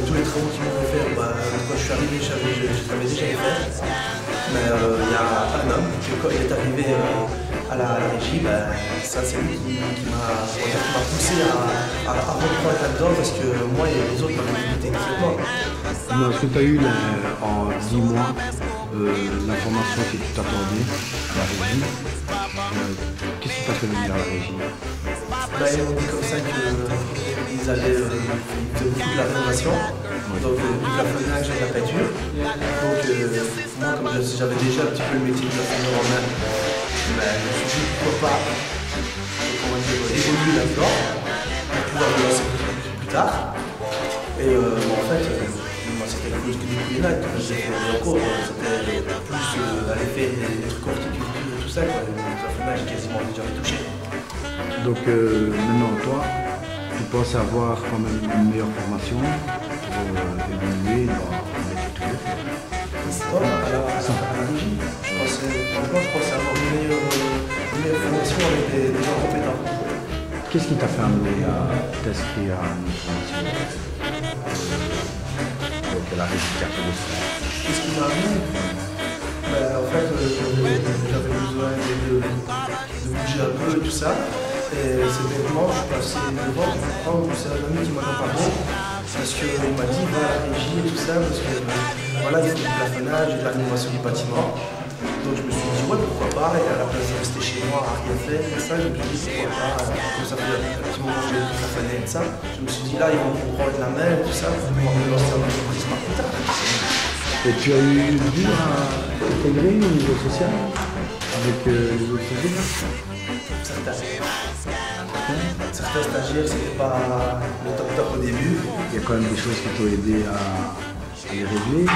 tous les travaux qu'ils m'ont fait, quand je suis arrivé, je savais déjà les faire. Mais il y a un homme, quand il est arrivé à à la régie, ça c'est lui qui m'a poussé à reprendre là-dedans parce que moi et les autres m'avaient limité techniquement. Est-ce que tu as eu en 10 mois l'information que tu t'attendais à la régie? Qu'est-ce qui t'a fait venir à la régie? Ils m'ont dit comme ça qu'ils allaient faire toute la rénovation, donc du plafonnage et de la peinture. Donc moi, comme j'avais déjà un petit peu le métier de plafonneur en main, je me suis dit pourquoi pas évoluer là-dedans pour pouvoir me lancer plus tard. Et en fait, moi c'était quelque chose que du coulinage, quand j'ai fait en cours, c'était plus aller faire des trucs horticulture et tout ça, le plafonnage j'ai quasiment déjà touché. Donc maintenant, toi, tu penses avoir quand même une meilleure formation pour évoluer dans le métier de tout. À la régie, je pense avoir une meilleure formation avec des gens compétents. Qu'est-ce qui t'a fait amener à t'inscrire à une formation donc à la régie carte de stage? Qu'est-ce qui m'a amené? En fait, j'avais besoin de bouger un peu et tout ça. Et c'est bêtement, je suis passé devant, c'est un ami qui m'en a parlé, parce qu'il m'a dit va à la régie et tout ça, parce que voilà, il y a du plafonnage et de la rénovation du bâtiment. Donc je me suis dit ouais, pourquoi pas, et à la place de rester chez moi à rien faire, et ça, je me suis dit pourquoi pas, comme ça fait un petit moment que j'ai plafonné et ça, je me suis dit là, ils vont me prendre la main et tout ça, pour pouvoir me lancer en entreprise par plus tard. Et tu as eu dur à t'intégrer au niveau social avec les autres stagiaires? Certains stagiaires, c'était pas le top au début. Il y a quand même des choses qui t'ont aidé à les régler, à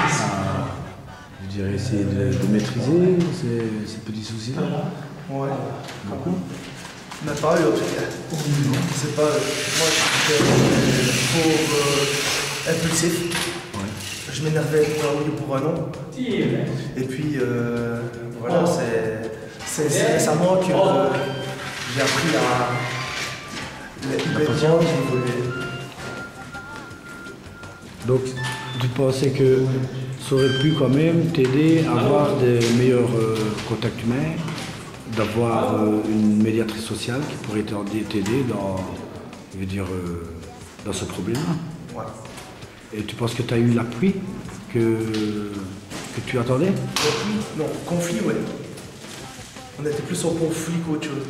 je dirais, essayer de maîtriser ces petits soucis-là. Ouais. Beaucoup. Mais pas eux en tout cas. C'est pas eux. Moi je suis trop impulsif. Ouais. Je m'énervais pour un oui ou pour un non. Et puis voilà, c'est récemment que j'ai appris à bêtement évoluer. Donc tu pensais que ça aurait pu quand même t'aider à avoir des meilleurs contacts humains, d'avoir une médiatrice sociale qui pourrait t'aider dans, je veux dire, dans ce problème-là. Ouais. Et tu penses que tu as eu l'appui que tu attendais? Non, conflit, ouais. On était plus en conflit qu'autre chose.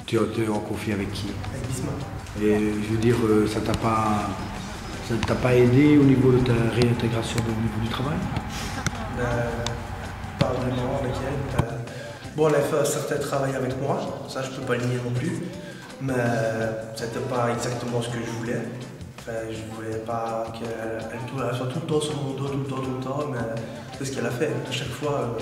Tu es en conflit avec qui? Avec Bismarck. Et je veux dire, ça ne t'a pas aidé au niveau de ta réintégration au niveau du travail? Pas vraiment avec elle. Bon, elle a fait un certain travail avec moi, ça je peux pas le nier non plus, mais c'était pas exactement ce que je voulais. Enfin, je voulais pas qu'elle soit tout le temps sur mon dos, tout le temps, mais c'est ce qu'elle a fait. À chaque fois,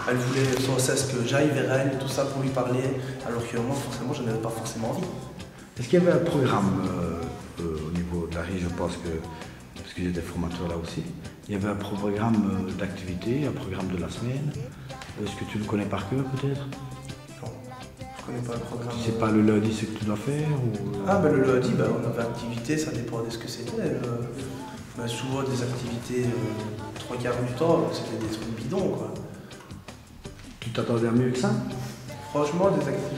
elle voulait sans cesse que j'aille vers elle, tout ça pour lui parler, alors que moi, forcément, je n'avais pas forcément envie. Est-ce qu'il y avait un programme au niveau de la régie, je pense que, parce que j'étais formateur là aussi, il y avait un programme d'activité, un programme de la semaine. Est-ce que tu le connais par cœur peut-être? Non, je connais pas le programme. C'est pas le lundi ce que tu dois faire ou... Ah ben le lundi, on avait activité, ça dépendait de ce que c'était. Souvent des activités 3/4 du temps, c'était des trucs bidons quoi. Tu t'attendais à mieux que ça? Franchement,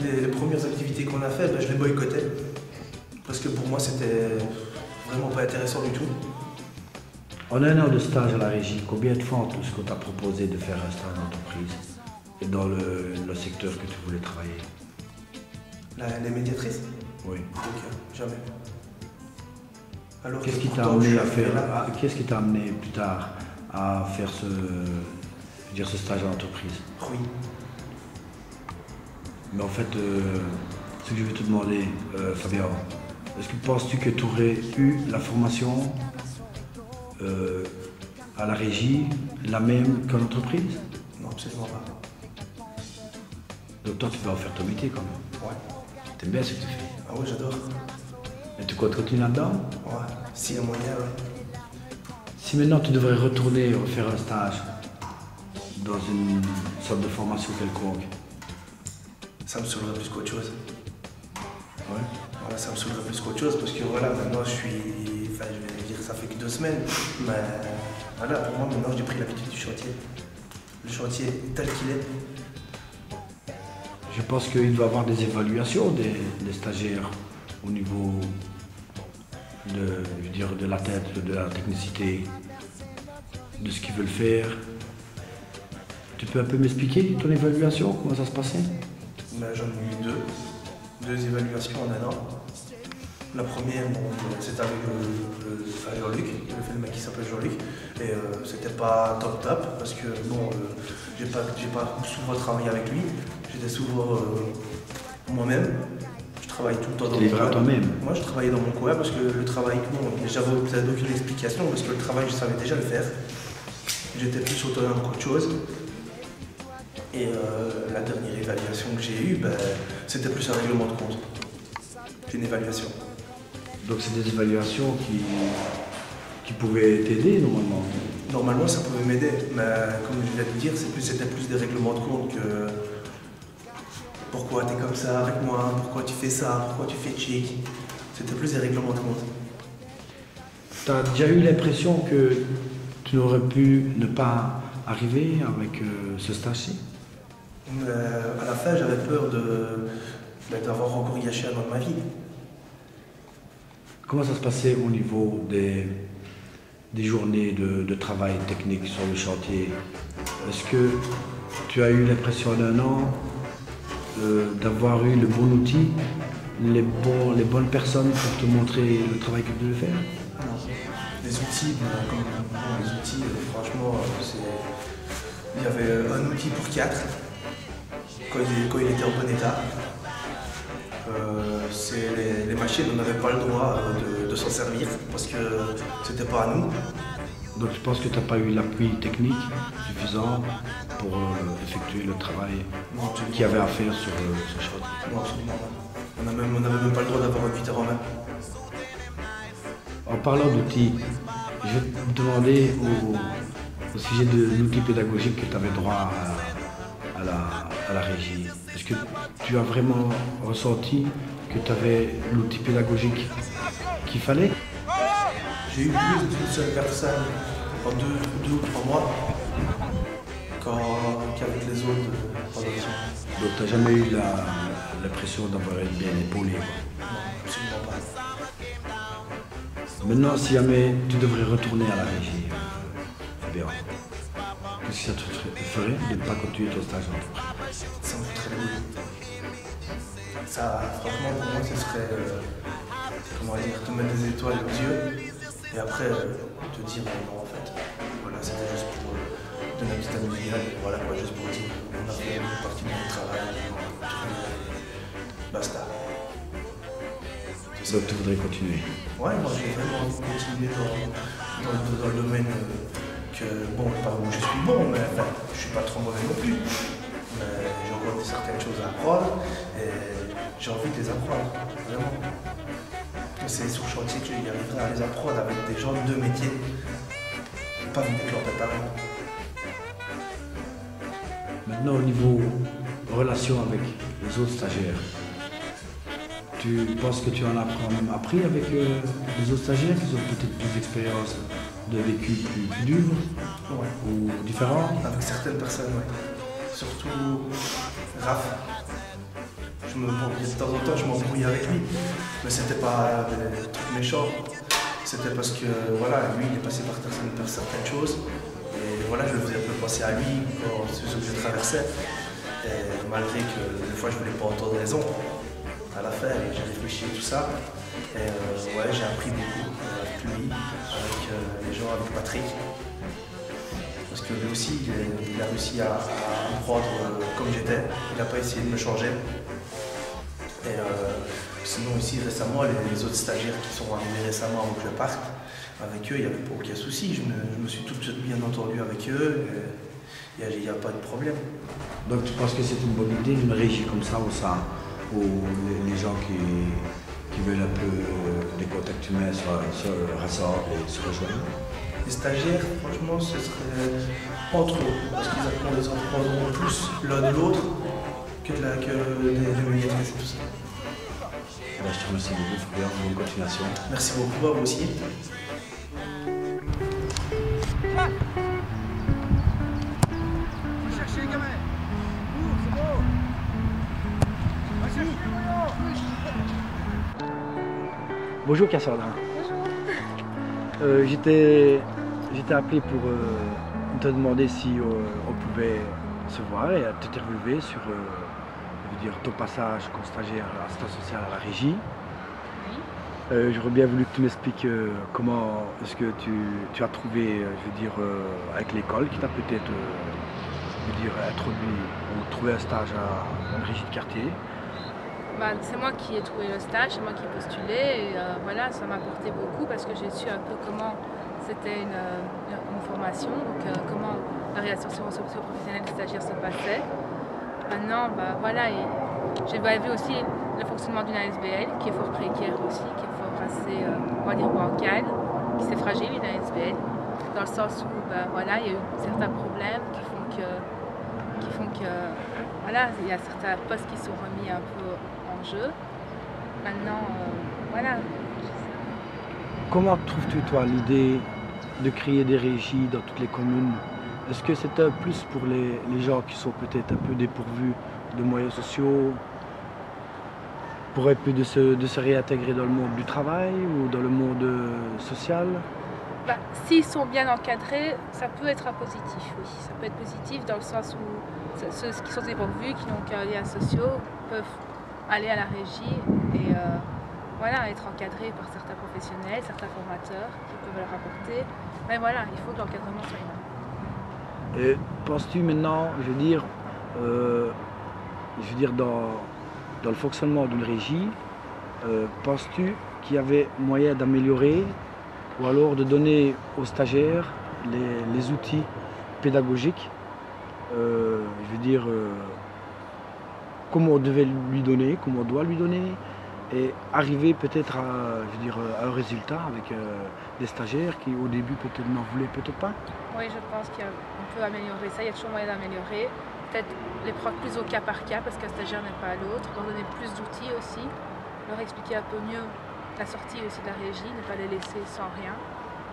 les premières activités qu'on a fait, je les boycottais. Parce que pour moi c'était vraiment pas intéressant du tout. En un an de stage à la régie, combien de fois en tout ce qu'on t'a proposé de faire un stage d'entreprise et dans le secteur que tu voulais travailler? Les médiatrices? Oui. Jamais. Alors qu'est-ce qui t'a amené à faire, qu'est-ce qui t'a amené plus tard à faire ce stage en entreprise? Oui. Mais en fait, ce que je vais te demander, Fabien, est-ce que penses-tu que tu aurais eu la formation à la régie, la même qu'en entreprise? Non, absolument pas. Donc toi, tu vas en faire ton métier quand même? Ouais. T'aimes bien ce que tu fais? Ah oui, j'adore. Et tu comptes continuer là-dedans? Ouais, s'il y a moyen, ouais. Si maintenant tu devrais retourner refaire un stage dans une sorte de formation quelconque? Ça me saoulerait plus qu'autre chose. Ouais? Voilà, ça me saoulerait plus qu'autre chose parce que voilà, maintenant je suis... Enfin, je vais dire que ça fait que 2 semaines, mais voilà, pour moi maintenant j'ai pris l'habitude du chantier. Le chantier tel qu'il est. Je pense qu'il doit y avoir des évaluations des stagiaires au niveau de la tête, de la technicité, de ce qu'ils veulent faire. Tu peux un peu m'expliquer ton évaluation, comment ça se passait? J'en ai eu deux évaluations en un an. La première, c'était avec Jean-Luc, le mec qui s'appelle Jean-Luc, et c'était pas top parce que bon, j'ai pas souvent travaillé avec lui, j'étais souvent moi-même. Je travaille tout le temps dans mon coin. Toi-même? Moi, je travaillais dans mon coin parce que le travail, bon, j'avais aucune explication parce que le travail, je savais déjà le faire. J'étais plus autonome qu'autre chose. Et la dernière évaluation que j'ai eue, c'était plus un règlement de compte qu'une évaluation. Donc c'est des évaluations qui pouvaient t'aider normalement? Normalement, ça pouvait m'aider, mais comme je viens de dire, c'était plus des règlements de compte que pourquoi tu es comme ça avec moi, pourquoi tu fais ça, pourquoi tu fais chic. C'était plus des règlements de compte. Tu as déjà eu l'impression que tu n'aurais pu ne pas arriver avec ce stage-ci? À la fin, j'avais peur d'avoir encore gâché un an de ma vie. Comment ça se passait au niveau des journées de travail technique sur le chantier? Est-ce que tu as eu l'impression en un an d'avoir eu le bon outil, les bonnes personnes pour te montrer le travail que tu devais faire? Non. Les outils, franchement, il y avait un outil pour 4 quand il était en bon état. Les machines, on n'avait pas le droit de s'en servir parce que c'était pas à nous. Donc tu penses que tu n'as pas eu l'appui technique suffisant pour effectuer le travail qu'il y avait à faire sur ce chantier? Non, absolument pas. On n'avait même pas le droit d'avoir un cutter en main. En parlant d'outils, je vais te demander au sujet de l'outil pédagogique que tu avais droit à la régie. Est-ce que tu as vraiment ressenti que tu avais l'outil pédagogique qu'il fallait? J'ai eu plus d'une seule personne en 2 ou 3 mois qu'avec les autres pendant les ans. Donc tu n'as jamais eu l'impression d'avoir été bien épaulé? Non, absolument pas. Maintenant, si jamais tu devrais retourner à la régie, Fabien, qu'est-ce que ça te ferait de ne pas continuer ton stage d'entreprise? Ça me foutrait le boulot. Ça, franchement, pour moi, ce serait, comment dire, te mettre des étoiles aux yeux et après te dire non, en fait, voilà, c'était juste pour donner un petit avis, voilà quoi, juste pour dire on a fait une partie de notre travail, basta. Ça, tu voudrais continuer? Ouais, moi j'ai vraiment envie de continuer dans le domaine que, bon, pas où je suis bon, mais enfin, je suis pas trop mauvais non plus. Mais j'ai encore certaines choses à apprendre et j'ai envie de les apprendre, vraiment. C'est sur le chantier que j'y arriverai à les apprendre avec des gens de métier, pas avec des gens d'appareil. Maintenant, au niveau relation avec les autres stagiaires, tu penses que tu en as quand même appris avec les autres stagiaires qui ont peut-être plus d'expérience, de vécu plus dur ou différent? Avec certaines personnes, oui. Surtout Raph. De temps en temps, je m'embrouillais avec lui, mais c'était pas des trucs méchants. C'était parce que voilà, lui, il est passé par certaines choses. Et voilà, je le faisais un peu penser à lui dans ce que je traversais. Et malgré que des fois, je voulais pas entendre raison. À la fin, j'ai réfléchi à tout ça. Et ouais, j'ai appris beaucoup avec lui, avec les gens, avec Patrick. Parce que lui aussi, il a réussi à me prendre comme j'étais. Il n'a pas essayé de me changer. Et sinon aussi récemment, les autres stagiaires qui sont arrivés récemment avant que je parte, avec eux, il n'y avait pas aucun souci. Je me suis tout de suite bien entendu avec eux. Il n'y a pas de problème. Donc tu penses que c'est une bonne idée d'une régie comme ça où les gens qui veulent un peu des contacts humains se rassemblent et se rejoignent? Les stagiaires, franchement, ce serait entre eux, parce qu'ils apprendront plus l'un de l'autre que des médiatrices et tout ça. Je te remercie beaucoup, Fabien, bonne continuation. Merci beaucoup, à vous aussi. Cherchez les gamins. C'est bon. Bonjour Cassandra. Bonjour. J'étais appelé pour te demander si on pouvait se voir et t'interviewer sur ton passage comme stagiaire à l'assistance sociale à la régie. J'aurais bien voulu que tu m'expliques comment est-ce que tu as trouvé, avec l'école qui t'a peut-être introduit ou trouvé un stage à la régie de quartier. C'est moi qui ai trouvé le stage, c'est moi qui ai postulé et voilà, ça m'a apporté beaucoup parce que j'ai su un peu comment c'était une formation, donc comment la relation socio-professionnelle des stagiaires se passait. Maintenant, voilà, j'ai vu aussi le fonctionnement d'une ASBL qui est fort précaire aussi, qui est fort assez, on va dire, bancale, qui s'est fragile, une ASBL, dans le sens où voilà, il y a eu certains problèmes qui font que voilà, il y a certains postes qui sont remis un peu en jeu. Maintenant, voilà. Comment trouves-tu, toi, l'idée de créer des régies dans toutes les communes? Est-ce que c'est un plus pour les gens qui sont peut-être un peu dépourvus de moyens sociaux, pour être plus de se réintégrer dans le monde du travail ou dans le monde social? S'ils sont bien encadrés, ça peut être un positif, oui. Ça peut être positif dans le sens où ceux qui sont dépourvus, qui n'ont qu'un lien social, peuvent aller à la régie et voilà, être encadrés par certains professionnels, certains formateurs qui peuvent leur apporter. Mais voilà, il faut que l'encadrement soit là. Et penses-tu maintenant, dans le fonctionnement d'une régie, penses-tu qu'il y avait moyen d'améliorer ou alors de donner aux stagiaires les outils pédagogiques, comment on devait lui donner, comment on doit lui donner, et arriver peut-être à un résultat avec des stagiaires qui au début peut-être n'en voulaient peut-être pas? Oui, je pense qu'on peut améliorer ça, il y a toujours moyen d'améliorer. Peut-être les prendre plus au cas par cas parce qu'un stagiaire n'est pas à l'autre, leur donner plus d'outils aussi, leur expliquer un peu mieux la sortie aussi de la régie, ne pas les laisser sans rien.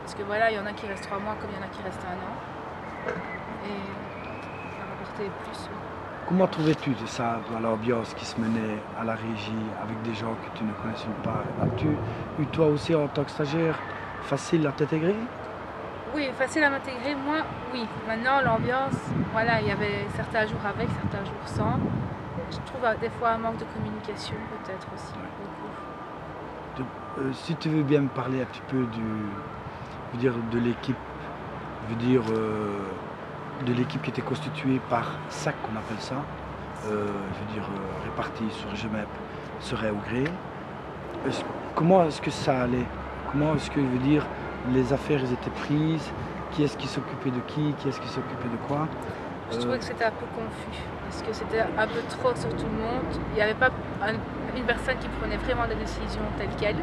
Parce que voilà, il y en a qui restent 3 mois comme il y en a qui restent 1 an. Et ça va apporter plus. Comment trouvais-tu ça, l'ambiance qui se menait à la régie avec des gens que tu ne connaissais pas? As-tu eu toi aussi en tant que stagiaire facile à t'intégrer? Oui, facile à m'intégrer, moi, oui. Maintenant, l'ambiance, voilà, il y avait certains jours avec, certains jours sans. Je trouve des fois un manque de communication peut-être aussi. Si tu veux bien me parler un petit peu de l'équipe, de l'équipe qui était constituée par SAC, on appelle ça, répartie sur GEMEP, Seray ou Gré. Comment est-ce que ça allait? Comment est-ce que, les affaires étaient prises? Qui est-ce qui s'occupait de qui est-ce qui s'occupait de quoi? Je trouvais que c'était un peu confus, parce que c'était un peu trop sur tout le monde. Il n'y avait pas une personne qui prenait vraiment des décisions telles quelles.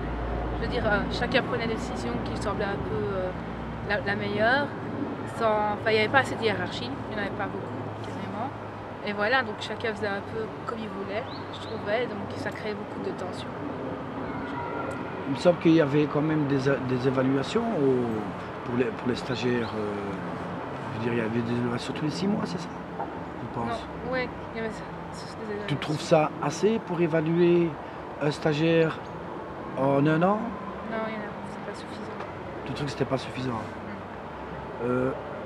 Je veux dire, chacun prenait des décisions qui semblaient un peu la meilleure. Il n'y avait pas assez de hiérarchie, il n'y en avait pas beaucoup, quasiment. Et voilà, donc chacun faisait un peu comme il voulait, je trouvais, donc ça créait beaucoup de tensions. Il me semble qu'il y avait quand même des évaluations pour les stagiaires. Il y avait des évaluations tous les 6 mois, c'est ça? Je pense. Oui, il y avait des évaluations. Tu trouves ça assez pour évaluer un stagiaire en 1 an? Non, c'est pas suffisant. Tu trouves que c'était pas suffisant?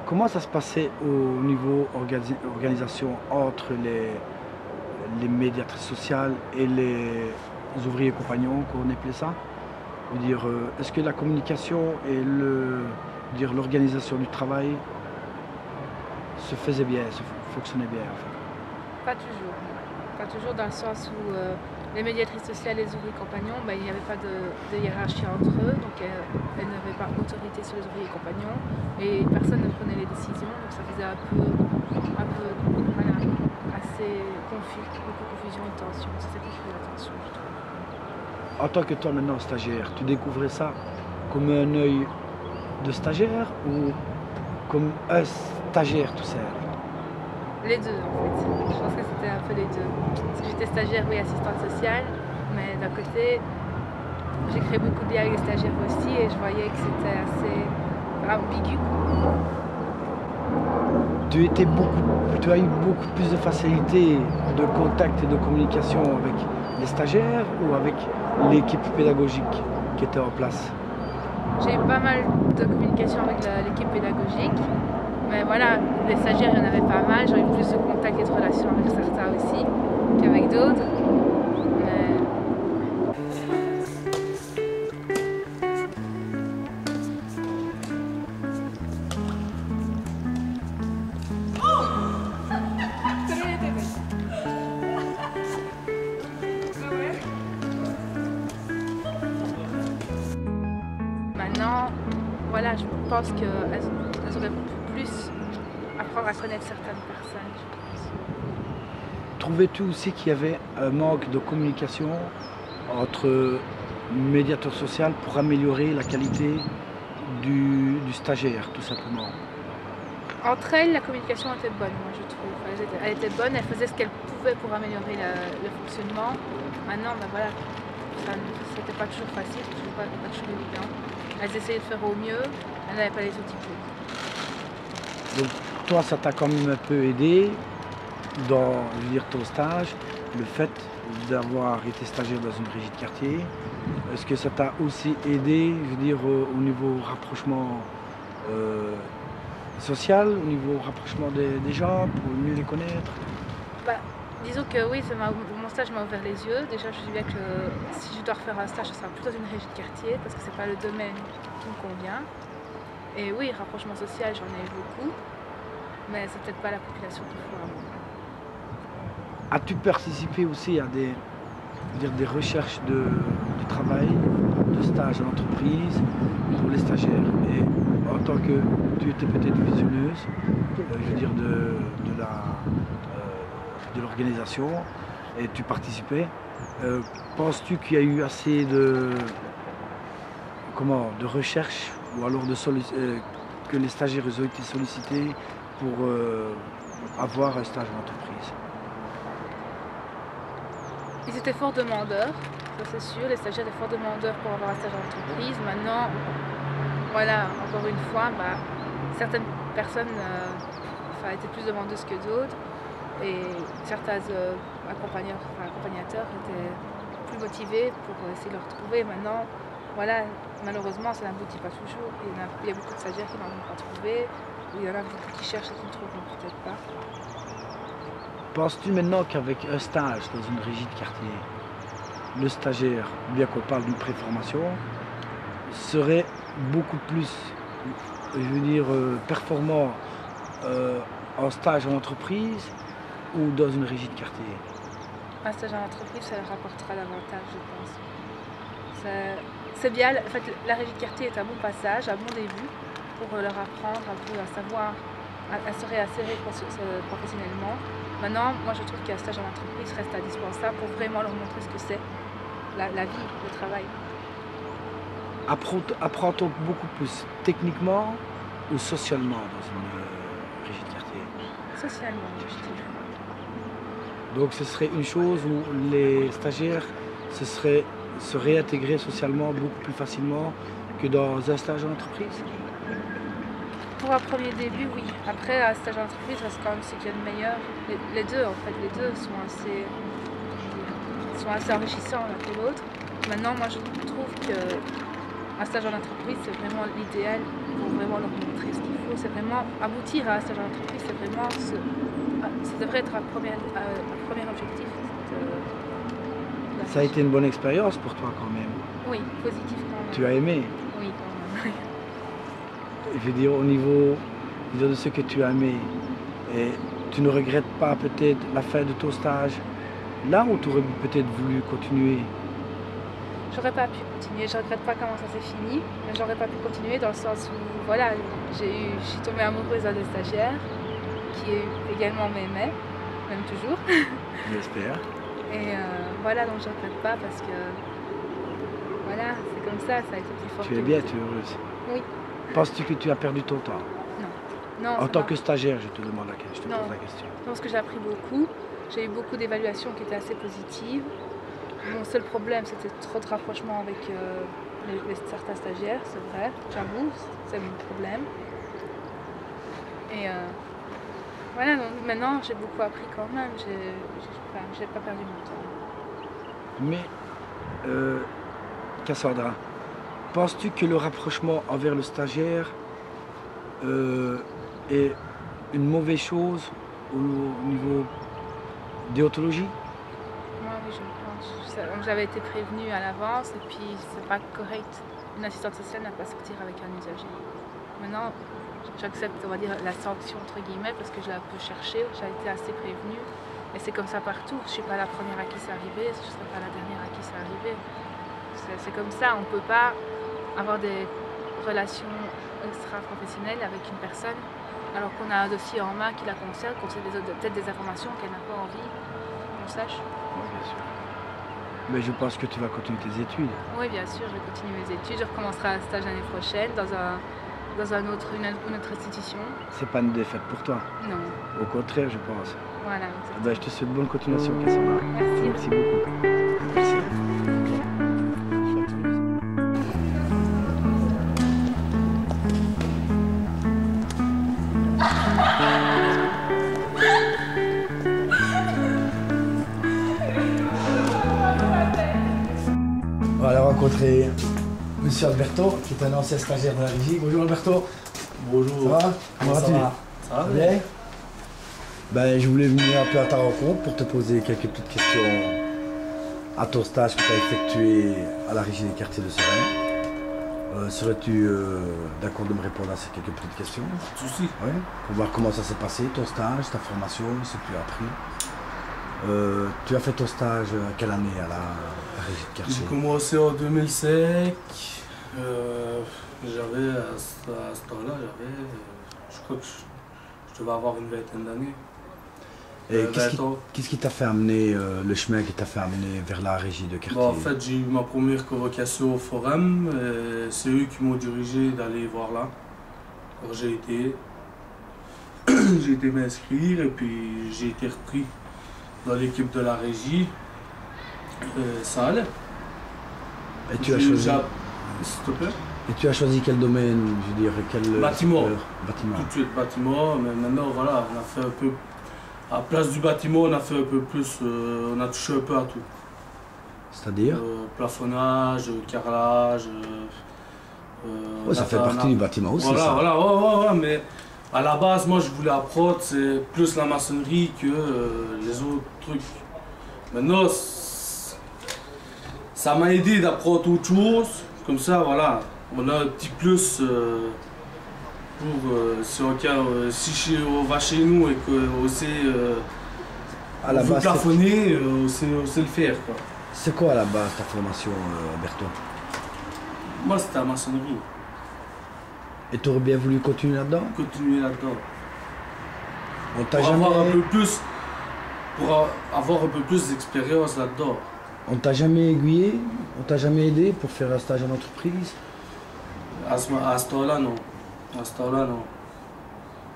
Comment ça se passait au niveau organisation entre les médiatrices sociales et les ouvriers compagnons, qu'on appelait ça? Est-ce que la communication et l'organisation du travail se faisait bien, fonctionnait bien en fait? Pas toujours. Pas toujours dans le sens où les médiatrices sociales et les ouvriers compagnons, il n'y avait pas de hiérarchie entre eux, donc elles n'avaient pas autorité sur les ouvriers compagnons et personne ne prenait les décisions, donc ça faisait un peu voilà, assez confus, beaucoup de confusion et de tension. C'était beaucoup de tension, je trouve. En tant que toi maintenant stagiaire, tu découvrais ça comme un œil de stagiaire ou comme un stagiaire tout seul? Les deux en fait. Je pense que c'était un peu les deux. Parce que j'étais stagiaire, oui, assistante sociale, mais d'un côté, j'ai créé beaucoup de liens avec les stagiaires aussi et je voyais que c'était assez ambigu. Tu as eu beaucoup plus de facilité de contact et de communication avec les stagiaires ou avec l'équipe pédagogique qui était en place? J'ai eu pas mal de communication avec l'équipe pédagogique. Mais voilà, les stagiaires, il y en avait pas mal. J'ai eu plus de contact et de relations avec certains aussi qu'avec d'autres. Mais... Maintenant, voilà, je pense qu'elles auraient plus apprendre à connaître certaines personnes, je pense. Trouvais-tu aussi qu'il y avait un manque de communication entre médiateur social pour améliorer la qualité du stagiaire, tout simplement? Entre elles, la communication était bonne, moi je trouve. Elle était bonne, elle faisait ce qu'elle pouvait pour améliorer le fonctionnement. Maintenant, ben voilà, c'était pas toujours facile, c'était pas toujours évident. Elles essayaient de faire au mieux, elles n'avaient pas les outils pour. Donc toi, ça t'a quand même un peu aidé dans, je veux dire, ton stage, le fait d'avoir été stagiaire dans une régie de quartier. Est-ce que ça t'a aussi aidé, je veux dire, au niveau rapprochement social, au niveau rapprochement des gens, pour mieux les connaître? Bah, disons que oui, mon stage m'a ouvert les yeux. Déjà, je me suis dit que si je dois refaire un stage, ce sera plutôt dans une régie de quartier, parce que c'est pas le domaine qui me convient. Et oui, rapprochement social, j'en ai eu beaucoup, mais c'est peut-être pas la population qu'il faut avoir. As-tu participé aussi à des recherches de travail, de stage en entreprise pour les stagiaires? Et en tant que tu étais peut-être visionneuse, je veux dire de l'organisation, et tu participais, penses-tu qu'il y a eu assez de recherche ou alors que les stagiaires ont été sollicités pour avoir un stage en entreprise? Ils étaient fort demandeurs, ça c'est sûr, les stagiaires étaient fort demandeurs pour avoir un stage en entreprise. Maintenant, voilà, encore une fois, certaines personnes étaient plus demandeuses que d'autres et certains accompagnateurs étaient plus motivés pour essayer de le retrouver. Maintenant, voilà, malheureusement, ça n'aboutit pas toujours. Il y a beaucoup de stagiaires qui n'en ont pas trouvé, ou il y en a beaucoup qui cherchent et qui ne trouveront peut-être pas. Penses-tu maintenant qu'avec un stage dans une régie de quartier, le stagiaire, bien qu'on parle d'une préformation, serait beaucoup plus, je veux dire, performant en stage en entreprise ou dans une régie de quartier? Un stage en entreprise, ça leur apportera davantage, je pense. C'est bien, en fait, la régie de quartier est un bon passage, un bon début pour leur apprendre un peu à savoir, à se réinsérer professionnellement. Maintenant, moi je trouve qu'un stage en entreprise reste indispensable pour vraiment leur montrer ce que c'est la vie, le travail. Apprend-on beaucoup plus techniquement ou socialement dans une régie de quartier? Socialement, je dirais. Donc ce serait une chose où les stagiaires se réintégrer socialement beaucoup plus facilement que dans un stage en entreprise? Pour un premier début, oui. Après, un stage en entreprise reste quand même ce qu'il y a de meilleur. Les deux, en fait, les deux sont assez enrichissants l'un que l'autre. Maintenant, moi, je trouve qu'un stage en entreprise, c'est vraiment l'idéal pour vraiment leur montrer ce qu'il faut. C'est vraiment aboutir à un stage en entreprise, c'est vraiment ça devrait être un premier objectif. Ça a été une bonne expérience pour toi quand même? Oui, positif quand même. Tu as aimé? Oui, quand même. Je veux dire, au niveau de ce que tu as aimé, et tu ne regrettes pas peut-être la fin de ton stage là où tu aurais peut-être voulu continuer? J'aurais pas pu continuer, je regrette pas comment ça s'est fini, mais j'aurais pas pu continuer dans le sens où, voilà, je suis tombée amoureuse d'un des stagiaires qui également m'aimait, même toujours. J'espère. Et voilà, donc je regrette pas parce que, voilà, c'est comme ça a été plus fort. Tu es bien, tu es heureuse? Oui. Penses-tu que tu as perdu ton temps? Non. Non. En tant que stagiaire, je te pose la question. Non, parce que j'ai appris beaucoup. J'ai eu beaucoup d'évaluations qui étaient assez positives. Mon seul problème, c'était trop de rapprochement avec certains stagiaires, c'est vrai, j'avoue, c'est mon problème. Et voilà, donc maintenant, j'ai beaucoup appris quand même. J'ai pas perdu mon temps. Mais, Cassandra, penses-tu que le rapprochement envers le stagiaire est une mauvaise chose au niveau déontologie? Moi, oui, je le pense. J'avais été prévenue à l'avance et puis c'est pas correct. Une assistante sociale n'a pas à sortir avec un usager. Maintenant, j'accepte, on va dire, la sanction entre guillemets parce que je l'ai un peu cherché, j'ai été assez prévenue. Et c'est comme ça partout. Je ne suis pas la première à qui c'est arrivé, je ne serai pas la dernière à qui c'est arrivé. C'est comme ça, on ne peut pas avoir des relations extra-professionnelles avec une personne alors qu'on a un dossier en main qui la concerne, qu'on sait peut-être des informations qu'elle n'a pas envie qu'on sache. Oui, bien sûr. Mais je pense que tu vas continuer tes études. Oui, bien sûr, je vais continuer mes études. Je recommencerai un stage l'année prochaine dans une autre institution. C'est pas une défaite pour toi? Non. Au contraire, je pense. Voilà. Ben, je te souhaite bonne continuation, Cassandra. Merci. Merci beaucoup. Merci. On va aller rencontrer Monsieur Alberto, qui est un ancien stagiaire de la régie. Bonjour Alberto. Bonjour. Ça va? Comment vas-tu? Ça va bien? Ben, je voulais venir un peu à ta rencontre pour te poser quelques petites questions à ton stage que tu as effectué à la régie des quartiers de Serein. Serais-tu d'accord de me répondre à ces quelques petites questions? Pas de souci. Oui. Pour voir comment ça s'est passé, ton stage, ta formation, ce que tu as appris. Tu as fait ton stage à quelle année à la régie de quartier? J'ai commencé en 2005. J'avais à ce temps-là, je crois que je devais avoir une vingtaine d'années. Et qu'est-ce qui t'a fait amener, le chemin qui t'a fait amener vers la régie de quartier? En fait, j'ai eu ma première convocation au forum. C'est eux qui m'ont dirigé d'aller voir là. Alors j'ai été m'inscrire et puis j'ai été repris dans l'équipe de la régie. Ça allait. Et tu as choisi... S'il te plaît. Et tu as choisi quel domaine, je veux dire, quel bâtiment. Bâtiment. Tout de suite bâtiment, mais maintenant voilà, on a fait un peu, à la place du bâtiment, on a fait un peu plus, on a touché un peu à tout. C'est-à-dire plafonnage, carrelage. Ouais, ça fait partie du bâtiment aussi. Voilà, ça. voilà, ouais, mais à la base, moi je voulais apprendre, c'est plus la maçonnerie que les autres trucs. Maintenant, ça m'a aidé d'apprendre autre chose, comme ça, voilà. On a un petit plus pour si on va chez nous et qu'on sait plafonner, on sait le faire. C'est quoi à la base ta formation, Alberto? Moi c'était la maçonnerie. Et tu aurais bien voulu continuer là-dedans? Continuer là-dedans. On t'a pour jamais... avoir un peu plus d'expérience là-dedans. On t'a jamais aiguillé? On t'a jamais aidé pour faire un stage en entreprise? À ce temps-là, non. À ce temps-là, non.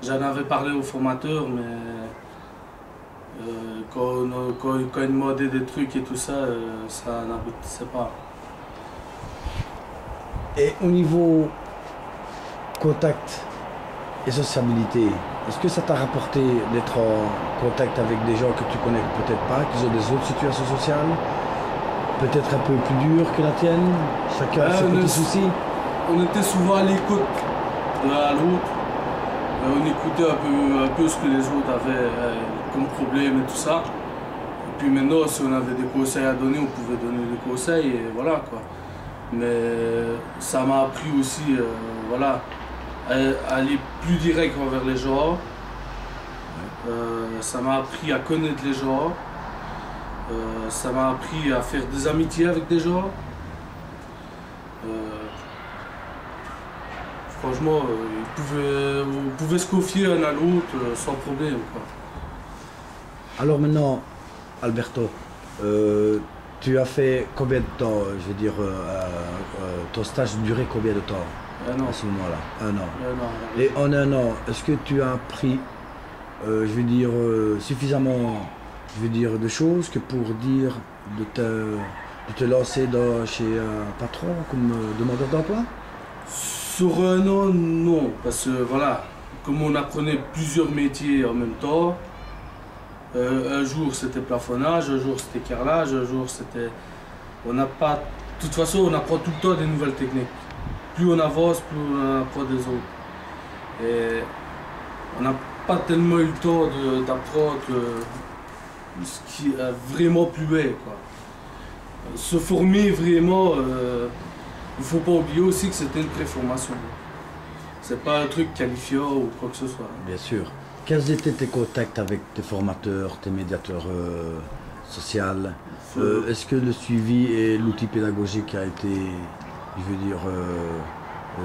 J'en avais parlé au formateur, mais quand il me demandait des trucs et tout ça, ça n'aboutissait pas. Et au niveau contact et sociabilité, est-ce que ça t'a rapporté d'être en contact avec des gens que tu connais peut-être pas, qui ont des autres situations sociales, peut-être un peu plus dures que la tienne? Chacun a ses petits soucis? On était souvent à l'écoute de l'un à l'autre. On écoutait un peu ce que les autres avaient comme problème et tout ça. Et puis maintenant, si on avait des conseils à donner, on pouvait donner des conseils et voilà quoi. Mais ça m'a appris aussi, voilà, à aller plus direct envers les gens. Ça m'a appris à connaître les gens. Ça m'a appris à faire des amitiés avec des gens. Franchement, on pouvait se confier un à l'autre sans problème, quoi. Alors maintenant, Alberto, tu as fait combien de temps, je veux dire, ton stage durait combien de temps? Un an. À ce moment-là, un an. Un an. Et en un an, est-ce que tu as appris, je veux dire, suffisamment, je veux dire, de choses que pour dire de te lancer chez un patron comme demandeur d'emploi? Sur un an, non, parce que voilà, comme on apprenait plusieurs métiers en même temps, un jour c'était plafonnage, un jour c'était carrelage, un jour c'était... On n'a pas... De toute façon, on apprend tout le temps des nouvelles techniques. plus on avance, plus on apprend des autres. Et on n'a pas tellement eu le temps d'apprendre ce qui est vraiment plus bête, quoi. Se former vraiment, il ne faut pas oublier aussi que c'était une préformation. C'est pas un truc qualifiant ou quoi que ce soit. Bien sûr. Quels étaient tes contacts avec tes formateurs, tes médiateurs sociaux? Est-ce que le suivi et l'outil pédagogique a été, je veux dire,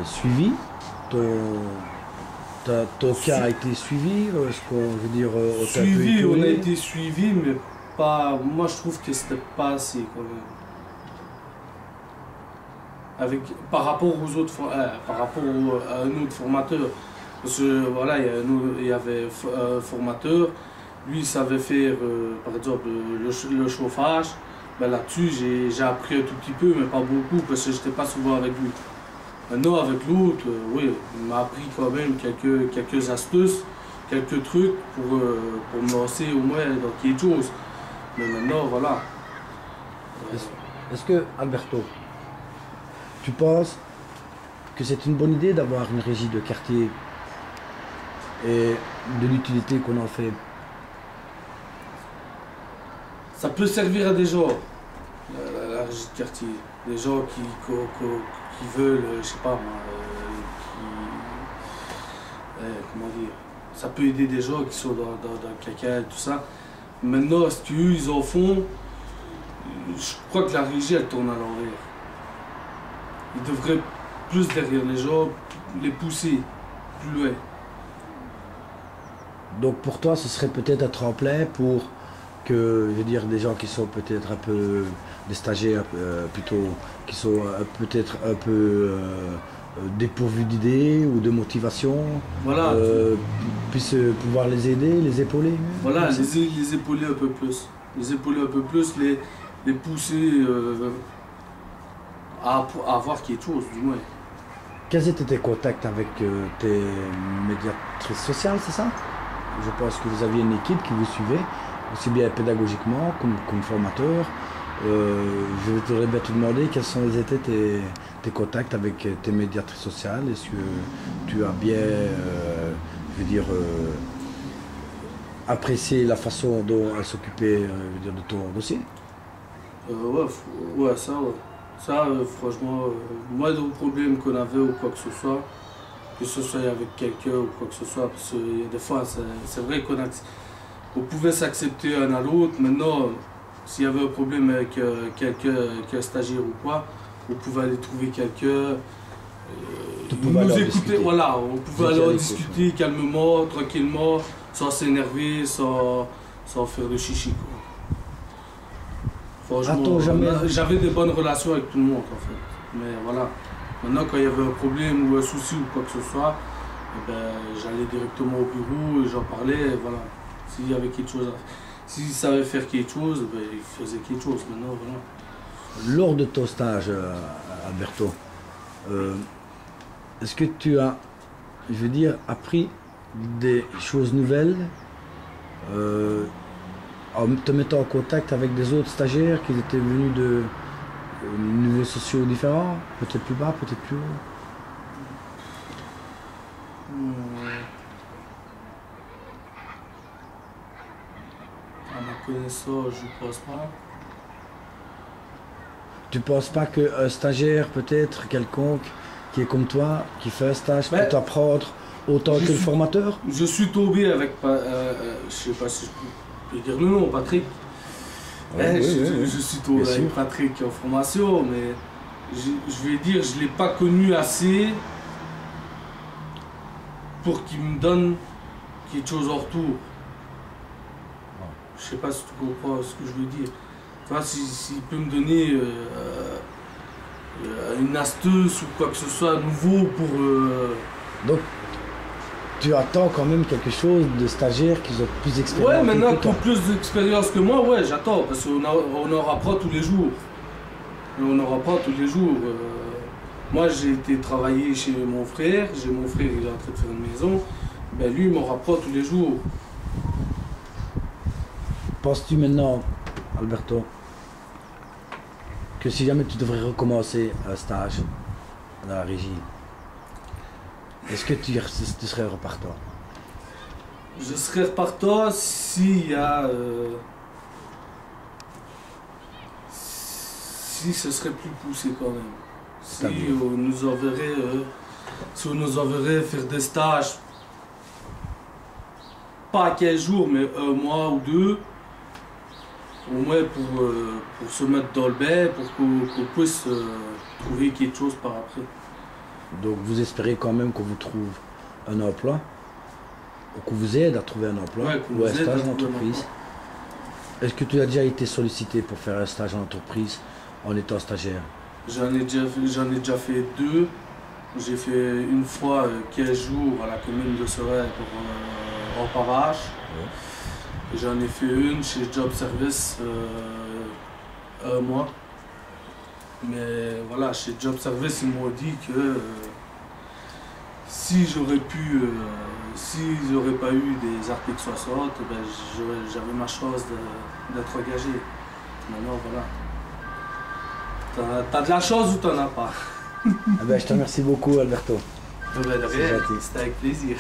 suivi? Ton cas a été suivi? Est-ce qu'on veut dire suivi, on a été suivi, mais pas. Moi, je trouve que c'était pas assez quand même. Par rapport aux autres, par rapport à un autre formateur. Parce que voilà, il y avait un formateur, lui il savait faire par exemple le chauffage. Ben, là-dessus j'ai appris un tout petit peu, mais pas beaucoup parce que j'étais pas souvent avec lui. Maintenant avec l'autre, oui, il m'a appris quand même quelques astuces, quelques trucs pour me lancer au moins dans quelque chose. Mais maintenant voilà. Est-ce que Alberto, tu penses que c'est une bonne idée d'avoir une régie de quartier et de l'utilité qu'on en fait? Ça peut servir à des gens, la régie de quartier. Des gens qui veulent, je sais pas moi, comment dire, ça peut aider des gens qui sont dans le caca et tout ça. Maintenant, ce qu'eux ils en font, je crois que la régie elle tourne à l'envers. Ils devraient plus derrière les gens, les pousser plus loin. Donc pour toi, ce serait peut-être un tremplin pour que, je veux dire, des gens qui sont peut-être un peu, des stagiaires plutôt, qui sont peut-être un peu dépourvus d'idées ou de motivation, voilà, puissent pouvoir les aider, les épauler. Voilà, les épauler un peu plus. Les épauler un peu plus, les pousser à avoir quelque chose, du moins. Quels étaient tes contacts avec tes médiatrices sociales, c'est ça? Je pense que vous aviez une équipe qui vous suivait, aussi bien pédagogiquement comme formateur. Je voudrais bien te demander quels étaient tes contacts avec tes médiatrices sociales. Est-ce que tu as bien, je veux dire, apprécié la façon dont elles s'occupaient de ton dossier? Ouais, ça, ouais. Ça, franchement, moi, le problème qu'on avait ou quoi que ce soit avec quelqu'un ou quoi que ce soit, parce que des fois, c'est vrai qu'on pouvait s'accepter un à l'autre. Maintenant, s'il y avait un problème avec quelqu'un stagiaire ou quoi, on pouvait aller trouver quelqu'un, nous écouter, voilà, on pouvait aller discuter calmement, tranquillement, sans s'énerver, sans faire de chichi, quoi. Franchement, j'avais des bonnes relations avec tout le monde en fait. Mais voilà, maintenant quand il y avait un problème ou un souci ou quoi que ce soit, ben, j'allais directement au bureau et j'en parlais. Voilà. S'il y avait quelque chose, s'il savait faire quelque chose, ben, il faisait quelque chose. Maintenant, voilà. Lors de ton stage, Alberto, est-ce que tu as, je veux dire, appris des choses nouvelles en te mettant en contact avec des autres stagiaires qui étaient venus de niveaux sociaux différents, peut-être plus bas, peut-être plus haut? À ma connaissance, je ne pense pas. Tu ne penses pas qu'un stagiaire, peut-être quelconque, qui est comme toi, qui fait un stage, peut t'apprendre autant que le formateur? Je suis tombé avec, je ne sais pas si je peux dire le nom, Patrick. Je suis tombé avec Patrick en formation, mais je vais dire, je ne l'ai pas connu assez pour qu'il me donne quelque chose en retour. Je ne sais pas si tu comprends ce que je veux dire. Tu vois, s'il peut me donner une astuce ou quoi que ce soit nouveau pour... Donc, tu attends quand même quelque chose de stagiaires qui ont plus d'expérience. Ouais, maintenant qui ont plus d'expérience que moi, ouais, j'attends, parce qu'on en apprend tous les jours. On en apprend tous les jours. Moi, j'ai été travailler chez mon frère, mon frère il est en train de faire une maison, ben lui, il m'en apprend tous les jours. Penses-tu maintenant, Alberto, que si jamais tu devrais recommencer un stage, dans la régie. Est-ce que tu serais repartant? Je serais repartant s'il y a... si ce serait plus poussé quand même. Si on nous enverrait faire des stages, pas 15 jours, mais un mois ou deux, au moins pour se mettre dans le bain, pour qu'on puisse trouver quelque chose par après. Donc vous espérez quand même qu'on vous trouve un emploi, ou qu'on vous aide à trouver un emploi, ou un stage en entreprise. Est-ce que tu as déjà été sollicité pour faire un stage en entreprise en étant stagiaire? J'en ai déjà fait 2. J'ai fait une fois 15 jours à la commune de Serres pour en pavage. Ouais. J'en ai fait une chez Job Service 1 mois. Mais voilà, chez Job Service, ils m'ont dit que si j'aurais pas eu des articles 60, ben, j'avais ma chance d'être engagé. Maintenant, voilà. T'as de la chance ou t'en as pas? Ah ben, je te remercie beaucoup, Alberto. C'était avec plaisir.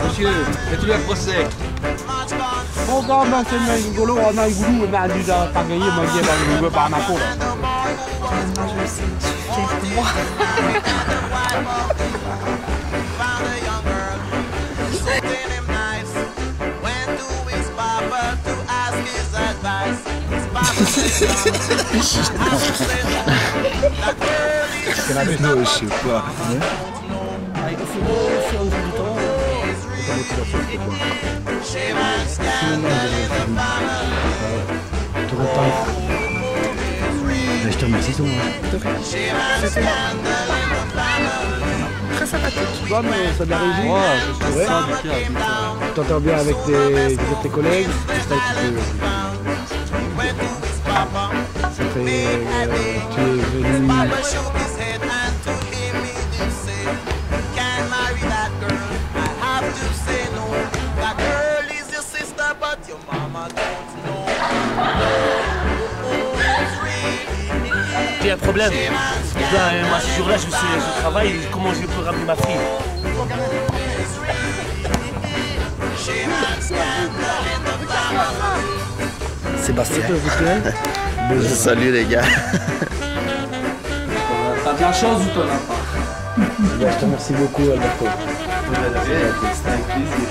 Monsieur, c'est le procès. Bon, quand même, c'est un rigolo, on a eu goût, on a dû pagayer, manger dans le par ma peau. Je suis fière de moi. Non, je sais pas. Je te remercie souvent. Très sympathique. Tu vois, mais ça de la régie. Ouais, tu t'entends bien avec tes collègues. C'est ça fait, tu es venu. J'ai un problème. Moi, ce jour-là, je travaille. Comment je peux ramener ma fille? Sébastien. Salut les gars. T'as de la chance ou t'en as pas? Je te remercie beaucoup, Alberto. C'était avec plaisir.